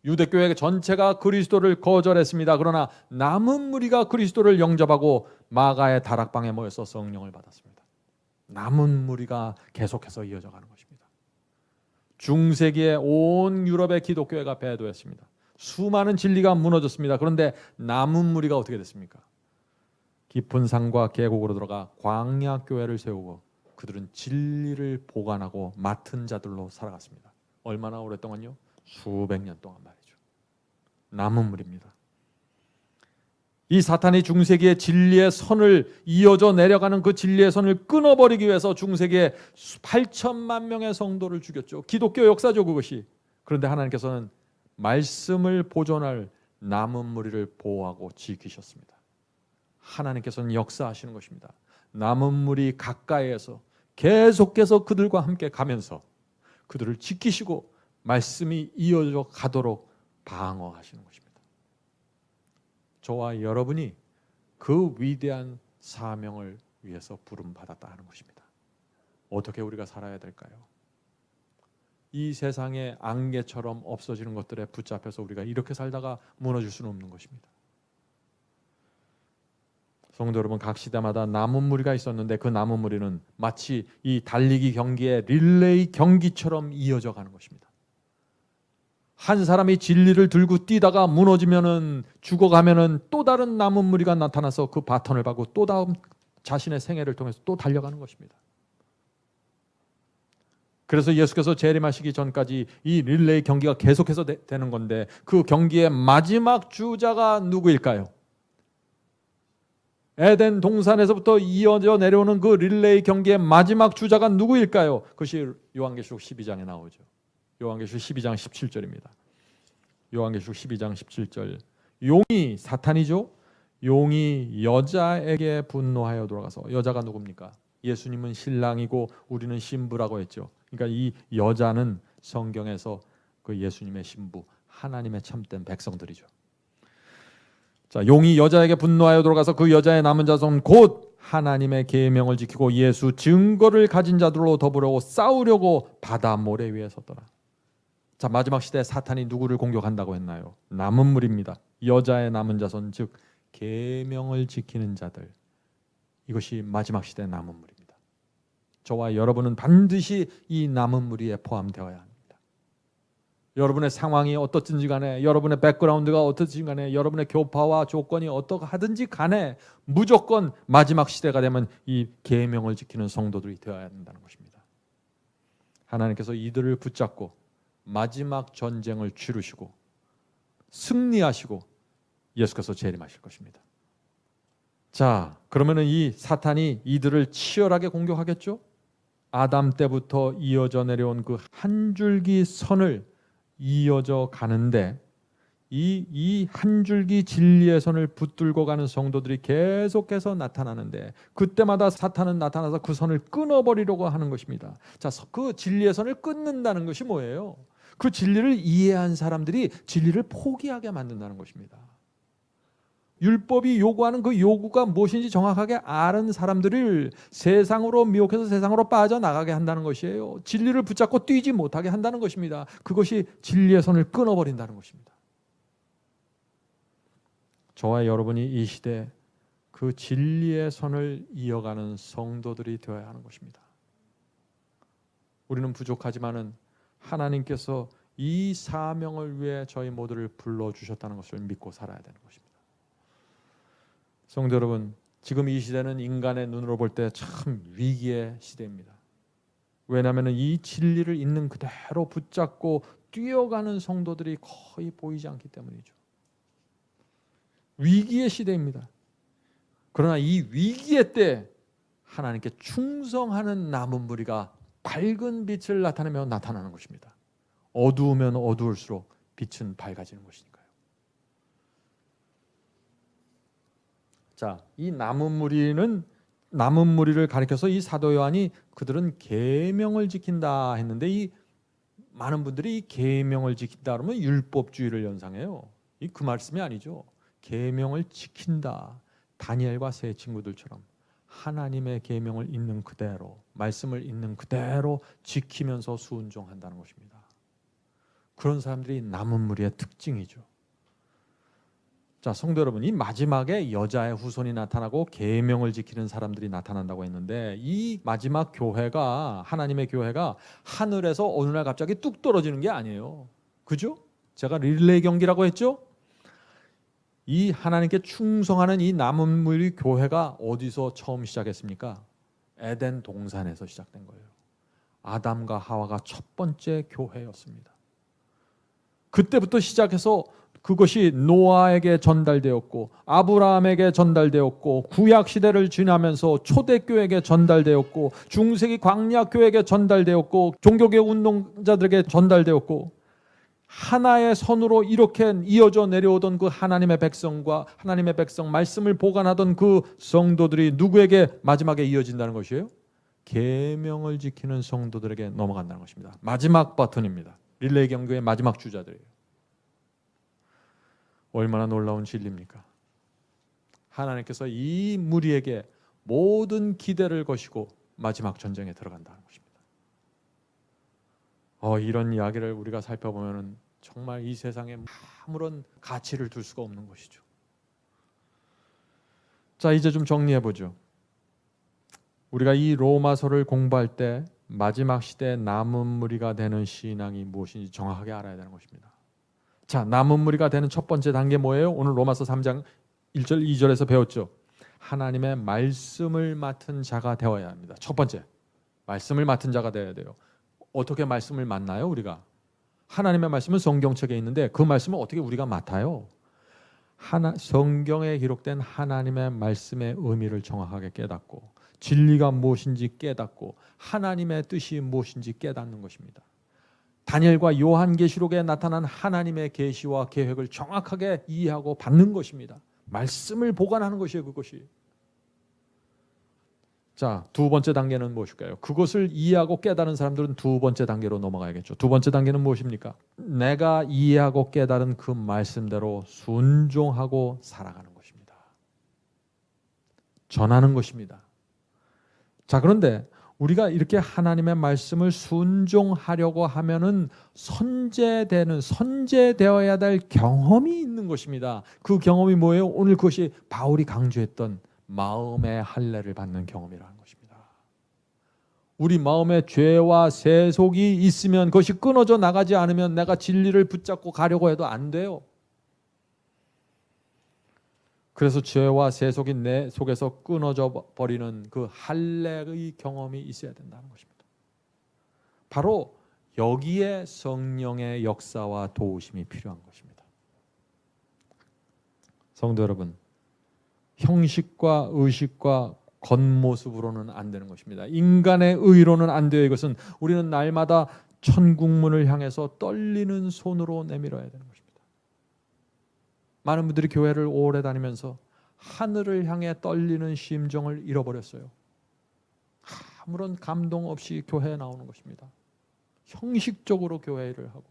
유대교회 전체가 그리스도를 거절했습니다. 그러나 남은 무리가 그리스도를 영접하고 마가의 다락방에 모여서 성령을 받았습니다. 남은 무리가 계속해서 이어져가는 것입니다. 중세기에 온 유럽의 기독교회가 배도했습니다. 수많은 진리가 무너졌습니다. 그런데 남은 무리가 어떻게 됐습니까? 깊은 산과 계곡으로 들어가 광야 교회를 세우고 그들은 진리를 보관하고 맡은 자들로 살아갔습니다. 얼마나 오랫동안요? 수백 년 동안 말이죠. 남은 무리입니다. 이 사탄이 중세기의 진리의 선을 이어져 내려가는 그 진리의 선을 끊어버리기 위해서 중세기에 8천만 명의 성도를 죽였죠. 기독교 역사죠, 그것이. 그런데 하나님께서는 말씀을 보존할 남은 무리를 보호하고 지키셨습니다. 하나님께서는 역사하시는 것입니다. 남은 무리 가까이에서 계속해서 그들과 함께 가면서 그들을 지키시고 말씀이 이어져 가도록 방어하시는 것입니다. 저와 여러분이 그 위대한 사명을 위해서 부름받았다 하는 것입니다. 어떻게 우리가 살아야 될까요? 이 세상의 안개처럼 없어지는 것들에 붙잡혀서 우리가 이렇게 살다가 무너질 수는 없는 것입니다. 성도 여러분, 각 시대마다 남은 무리가 있었는데 그 남은 무리는 마치 이 달리기 경기의 릴레이 경기처럼 이어져 가는 것입니다. 한 사람이 진리를 들고 뛰다가 무너지면은 죽어가면은 또 다른 남은 무리가 나타나서 그 바톤을 받고 또 다음 자신의 생애를 통해서 또 달려가는 것입니다. 그래서 예수께서 재림하시기 전까지 이 릴레이 경기가 계속해서 되는 건데 그 경기의 마지막 주자가 누구일까요? 에덴 동산에서부터 이어져 내려오는 그 릴레이 경기의 마지막 주자가 누구일까요? 그것이 요한계시록 12장에 나오죠. 요한계시록 12장 17절입니다. 요한계시록 12장 17절. 용이 사탄이죠. 용이 여자에게 분노하여 돌아가서, 여자가 누굽니까? 예수님은 신랑이고 우리는 신부라고 했죠. 그러니까 이 여자는 성경에서 그 예수님의 신부, 하나님의 참된 백성들이죠. 자, 용이 여자에게 분노하여 돌아가서 그 여자의 남은 자손 곧 하나님의 계명을 지키고 예수 증거를 가진 자들로 더불어 싸우려고 바다 모래 위에 섰더라. 자, 마지막 시대에 사탄이 누구를 공격한다고 했나요? 남은 무리입니다. 여자의 남은 자손, 즉 계명을 지키는 자들. 이것이 마지막 시대의 남은 무리입니다. 저와 여러분은 반드시 이 남은 무리에 포함되어야 합니다. 여러분의 상황이 어떻든지 간에, 여러분의 백그라운드가 어떻든지 간에, 여러분의 교파와 조건이 어떠하든지 간에 무조건 마지막 시대가 되면 이 계명을 지키는 성도들이 되어야 한다는 것입니다. 하나님께서 이들을 붙잡고 마지막 전쟁을 치르시고 승리하시고 예수께서 재림하실 것입니다. 자, 그러면은 이 사탄이 이들을 치열하게 공격하겠죠? 아담 때부터 이어져 내려온 그 한 줄기 선을 이어져 가는데 이 한 줄기 진리의 선을 붙들고 가는 성도들이 계속해서 나타나는데 그때마다 사탄은 나타나서 그 선을 끊어버리려고 하는 것입니다. 자, 그 진리의 선을 끊는다는 것이 뭐예요? 그 진리를 이해한 사람들이 진리를 포기하게 만든다는 것입니다. 율법이 요구하는 그 요구가 무엇인지 정확하게 아는 사람들을 세상으로 미혹해서 세상으로 빠져나가게 한다는 것이에요. 진리를 붙잡고 뛰지 못하게 한다는 것입니다. 그것이 진리의 선을 끊어버린다는 것입니다. 저와 여러분이 이 시대에 그 진리의 선을 이어가는 성도들이 되어야 하는 것입니다. 우리는 부족하지만은 하나님께서 이 사명을 위해 저희 모두를 불러주셨다는 것을 믿고 살아야 되는 것입니다. 성도 여러분, 지금 이 시대는 인간의 눈으로 볼 때 참 위기의 시대입니다. 왜냐하면 이 진리를 있는 그대로 붙잡고 뛰어가는 성도들이 거의 보이지 않기 때문이죠. 위기의 시대입니다. 그러나 이 위기의 때 하나님께 충성하는 남은 무리가 밝은 빛을 나타내며 나타나는 것입니다. 어두우면 어두울수록 빛은 밝아지는 것이니까요. 자, 이 남은 무리를 가리켜서 이 사도 요한이 그들은 계명을 지킨다 했는데 이 많은 분들이 이 계명을 지킨다 그러면 율법주의를 연상해요. 이 그 말씀이 아니죠. 계명을 지킨다. 다니엘과 세 친구들처럼 하나님의 계명을 있는 그대로, 말씀을 있는 그대로 지키면서 순종한다는 것입니다. 그런 사람들이 남은 무리의 특징이죠. 자, 성도 여러분, 이 마지막에 여자의 후손이 나타나고 계명을 지키는 사람들이 나타난다고 했는데 이 마지막 교회가, 하나님의 교회가 하늘에서 어느 날 갑자기 뚝 떨어지는 게 아니에요. 그죠? 제가 릴레이 경기라고 했죠? 이 하나님께 충성하는 이 남은 무리 교회가 어디서 처음 시작했습니까? 에덴 동산에서 시작된 거예요. 아담과 하와가 첫 번째 교회였습니다. 그때부터 시작해서 그것이 노아에게 전달되었고 아브라함에게 전달되었고 구약 시대를 지나면서 초대교회에게 전달되었고 중세기 광야교회에게 전달되었고 종교개혁 운동자들에게 전달되었고 하나의 선으로 이렇게 이어져 내려오던 그 하나님의 백성과 하나님의 백성 말씀을 보관하던 그 성도들이 누구에게 마지막에 이어진다는 것이에요? 계명을 지키는 성도들에게 넘어간다는 것입니다. 마지막 버튼입니다. 릴레이 경기의 마지막 주자들이에요. 얼마나 놀라운 진리입니까? 하나님께서 이 무리에게 모든 기대를 거시고 마지막 전쟁에 들어간다는 것입니다. 이런 이야기를 우리가 살펴보면 정말 이 세상에 아무런 가치를 둘 수가 없는 것이죠. 자, 이제 좀 정리해 보죠. 우리가 이 로마서를 공부할 때 마지막 시대의 남은 무리가 되는 신앙이 무엇인지 정확하게 알아야 되는 것입니다. 자, 남은 무리가 되는 첫 번째 단계 뭐예요? 오늘 로마서 3장 1절 2절에서 배웠죠. 하나님의 말씀을 맡은 자가 되어야 합니다. 첫 번째, 말씀을 맡은 자가 되어야 돼요. 어떻게 말씀을 맡나요? 우리가 하나님의 말씀은 성경책에 있는데 그 말씀을 어떻게 우리가 맡아요? 성경에 기록된 하나님의 말씀의 의미를 정확하게 깨닫고 진리가 무엇인지 깨닫고 하나님의 뜻이 무엇인지 깨닫는 것입니다. 다니엘과 요한계시록에 나타난 하나님의 계시와 계획을 정확하게 이해하고 받는 것입니다. 말씀을 보관하는 것이에요. 그것이. 자, 두 번째 단계는 무엇일까요? 그것을 이해하고 깨달은 사람들은 두 번째 단계로 넘어가야겠죠. 두 번째 단계는 무엇입니까? 내가 이해하고 깨달은 그 말씀대로 순종하고 살아가는 것입니다. 전하는 것입니다. 자, 그런데 우리가 이렇게 하나님의 말씀을 순종하려고 하면은 선제되어야 될 경험이 있는 것입니다. 그 경험이 뭐예요? 오늘 그것이 바울이 강조했던 마음의 할례를 받는 경험이라는 것입니다. 우리 마음에 죄와 세속이 있으면 그것이 끊어져 나가지 않으면 내가 진리를 붙잡고 가려고 해도 안 돼요. 그래서 죄와 세속이 내 속에서 끊어져 버리는 그 할례의 경험이 있어야 된다는 것입니다. 바로 여기에 성령의 역사와 도우심이 필요한 것입니다. 성도 여러분, 형식과 의식과 겉모습으로는 안 되는 것입니다. 인간의 의로는 안 돼요. 이것은 우리는 날마다 천국문을 향해서 떨리는 손으로 내밀어야 되는 것입니다. 많은 분들이 교회를 오래 다니면서 하늘을 향해 떨리는 심정을 잃어버렸어요. 아무런 감동 없이 교회에 나오는 것입니다. 형식적으로 교회를 하고,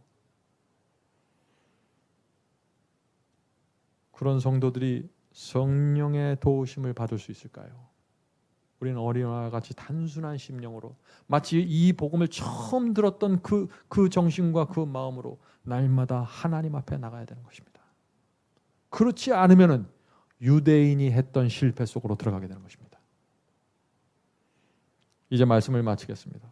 그런 성도들이 성령의 도우심을 받을 수 있을까요? 우리는 어린아이와 같이 단순한 심령으로 마치 이 복음을 처음 들었던 그 정신과 그 마음으로 날마다 하나님 앞에 나가야 되는 것입니다. 그렇지 않으면은 유대인이 했던 실패 속으로 들어가게 되는 것입니다. 이제 말씀을 마치겠습니다.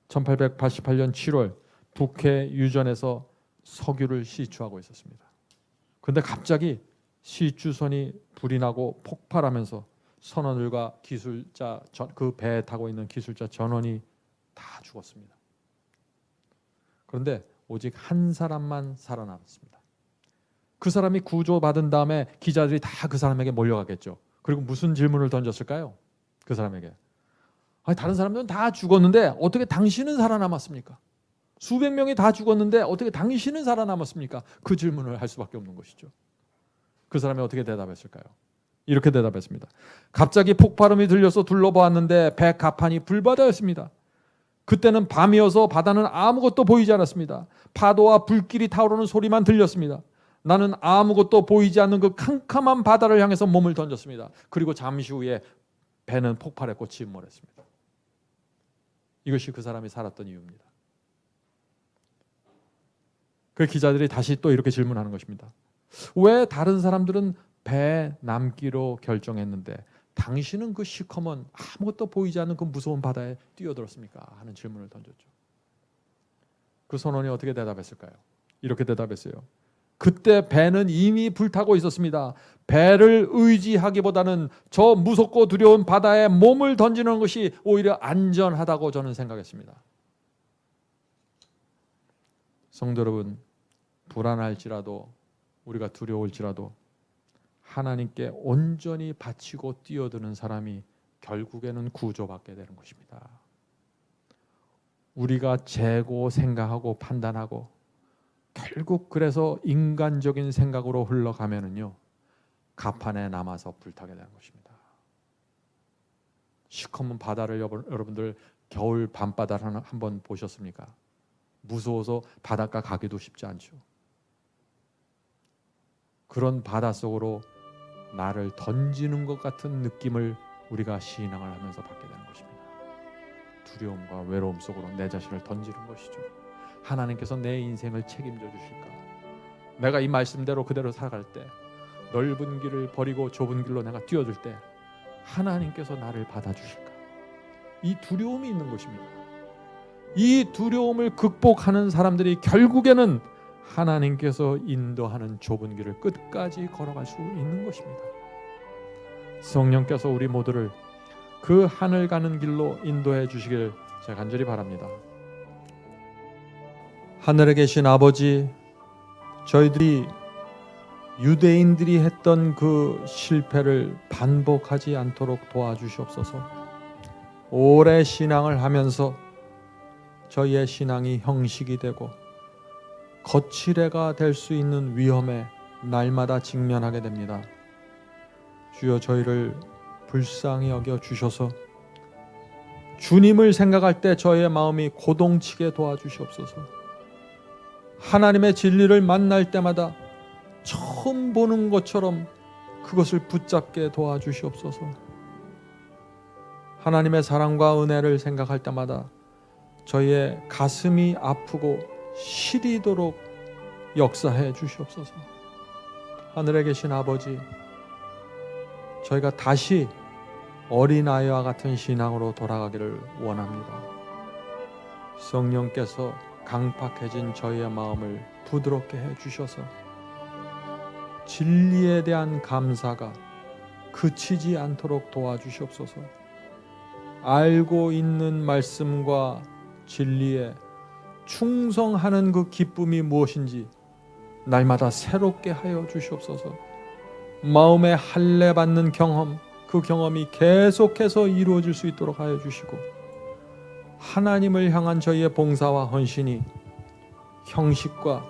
1888년 7월 북해 유전에서 석유를 시추하고 있었습니다. 그런데 갑자기 시추선이 불이 나고 폭발하면서 선원들과 기술자, 그 배에 타고 있는 기술자 전원이 다 죽었습니다. 그런데 오직 한 사람만 살아남았습니다. 그 사람이 구조받은 다음에 기자들이 다 그 사람에게 몰려가겠죠. 그리고 무슨 질문을 던졌을까요? 그 사람에게. 아니, 다른 사람들은 다 죽었는데 어떻게 당신은 살아남았습니까? 수백 명이 다 죽었는데 어떻게 당신은 살아남았습니까? 그 질문을 할 수밖에 없는 것이죠. 그 사람이 어떻게 대답했을까요? 이렇게 대답했습니다. 갑자기 폭발음이 들려서 둘러보았는데 배 갑판이 불바다였습니다. 그때는 밤이어서 바다는 아무것도 보이지 않았습니다. 파도와 불길이 타오르는 소리만 들렸습니다. 나는 아무것도 보이지 않는 그 캄캄한 바다를 향해서 몸을 던졌습니다. 그리고 잠시 후에 배는 폭발했고 침몰했습니다. 이것이 그 사람이 살았던 이유입니다. 그 기자들이 다시 또 이렇게 질문하는 것입니다. 왜 다른 사람들은 배에 남기로 결정했는데 당신은 그 시커먼 아무것도 보이지 않는 그 무서운 바다에 뛰어들었습니까? 하는 질문을 던졌죠. 그 선원이 어떻게 대답했을까요? 이렇게 대답했어요. 그때 배는 이미 불타고 있었습니다. 배를 의지하기보다는 저 무섭고 두려운 바다에 몸을 던지는 것이 오히려 안전하다고 저는 생각했습니다. 성도 여러분, 불안할지라도 우리가 두려울지라도 하나님께 온전히 바치고 뛰어드는 사람이 결국에는 구조받게 되는 것입니다. 우리가 재고 생각하고 판단하고 결국 그래서 인간적인 생각으로 흘러가면은요, 갑판에 남아서 불타게 되는 것입니다. 시커먼 바다를 여러분들 겨울 밤바다를 한번 보셨습니까? 무서워서 바닷가 가기도 쉽지 않죠. 그런 바다 속으로 나를 던지는 것 같은 느낌을 우리가 신앙을 하면서 받게 되는 것입니다. 두려움과 외로움 속으로 내 자신을 던지는 것이죠. 하나님께서 내 인생을 책임져 주실까? 내가 이 말씀대로 그대로 살아갈 때, 넓은 길을 버리고 좁은 길로 내가 뛰어들 때 하나님께서 나를 받아주실까? 이 두려움이 있는 것입니다. 이 두려움을 극복하는 사람들이 결국에는 하나님께서 인도하는 좁은 길을 끝까지 걸어갈 수 있는 것입니다. 성령께서 우리 모두를 그 하늘 가는 길로 인도해 주시길 제가 간절히 바랍니다. 하늘에 계신 아버지, 저희들이 유대인들이 했던 그 실패를 반복하지 않도록 도와주시옵소서. 오래 신앙을 하면서 저희의 신앙이 형식이 되고 거칠애가 될 수 있는 위험에 날마다 직면하게 됩니다. 주여, 저희를 불쌍히 여겨 주셔서 주님을 생각할 때 저의 마음이 고동치게 도와주시옵소서. 하나님의 진리를 만날 때마다 처음 보는 것처럼 그것을 붙잡게 도와주시옵소서. 하나님의 사랑과 은혜를 생각할 때마다 저희의 가슴이 아프고 시리도록 역사해 주시옵소서. 하늘에 계신 아버지, 저희가 다시 어린아이와 같은 신앙으로 돌아가기를 원합니다. 성령께서 강팍해진 저희의 마음을 부드럽게 해 주셔서 진리에 대한 감사가 그치지 않도록 도와주시옵소서. 알고 있는 말씀과 진리에 충성하는 그 기쁨이 무엇인지 날마다 새롭게 하여 주시옵소서. 마음에 할례 받는 경험, 그 경험이 계속해서 이루어질 수 있도록 하여 주시고, 하나님을 향한 저희의 봉사와 헌신이 형식과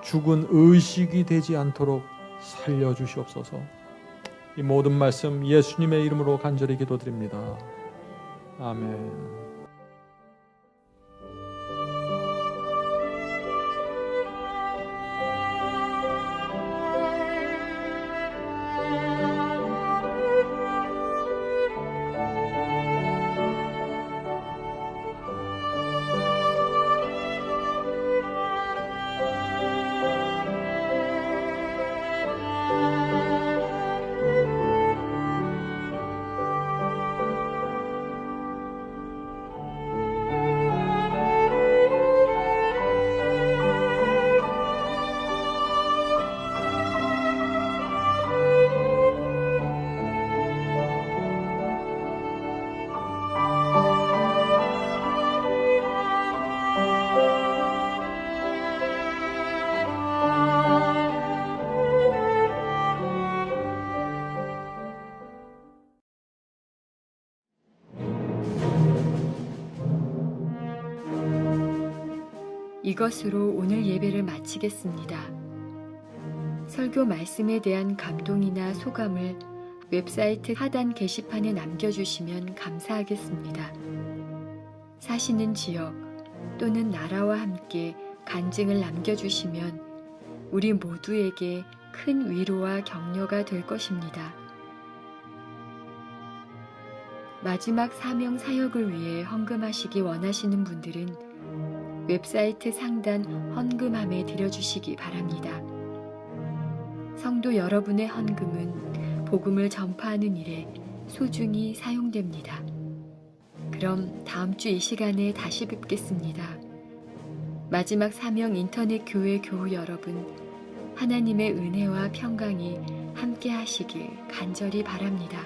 죽은 의식이 되지 않도록 살려주시옵소서. 이 모든 말씀 예수님의 이름으로 간절히 기도드립니다. 아멘. 이것으로 오늘 예배를 마치겠습니다. 설교 말씀에 대한 감동이나 소감을 웹사이트 하단 게시판에 남겨주시면 감사하겠습니다. 사시는 지역 또는 나라와 함께 간증을 남겨주시면 우리 모두에게 큰 위로와 격려가 될 것입니다. 마지막 사명 사역을 위해 헌금하시기 원하시는 분들은 웹사이트 상단 헌금함에 드려주시기 바랍니다. 성도 여러분의 헌금은 복음을 전파하는 일에 소중히 사용됩니다. 그럼 다음 주 이 시간에 다시 뵙겠습니다. 마지막 사명 인터넷 교회 교우 여러분, 하나님의 은혜와 평강이 함께 하시길 간절히 바랍니다.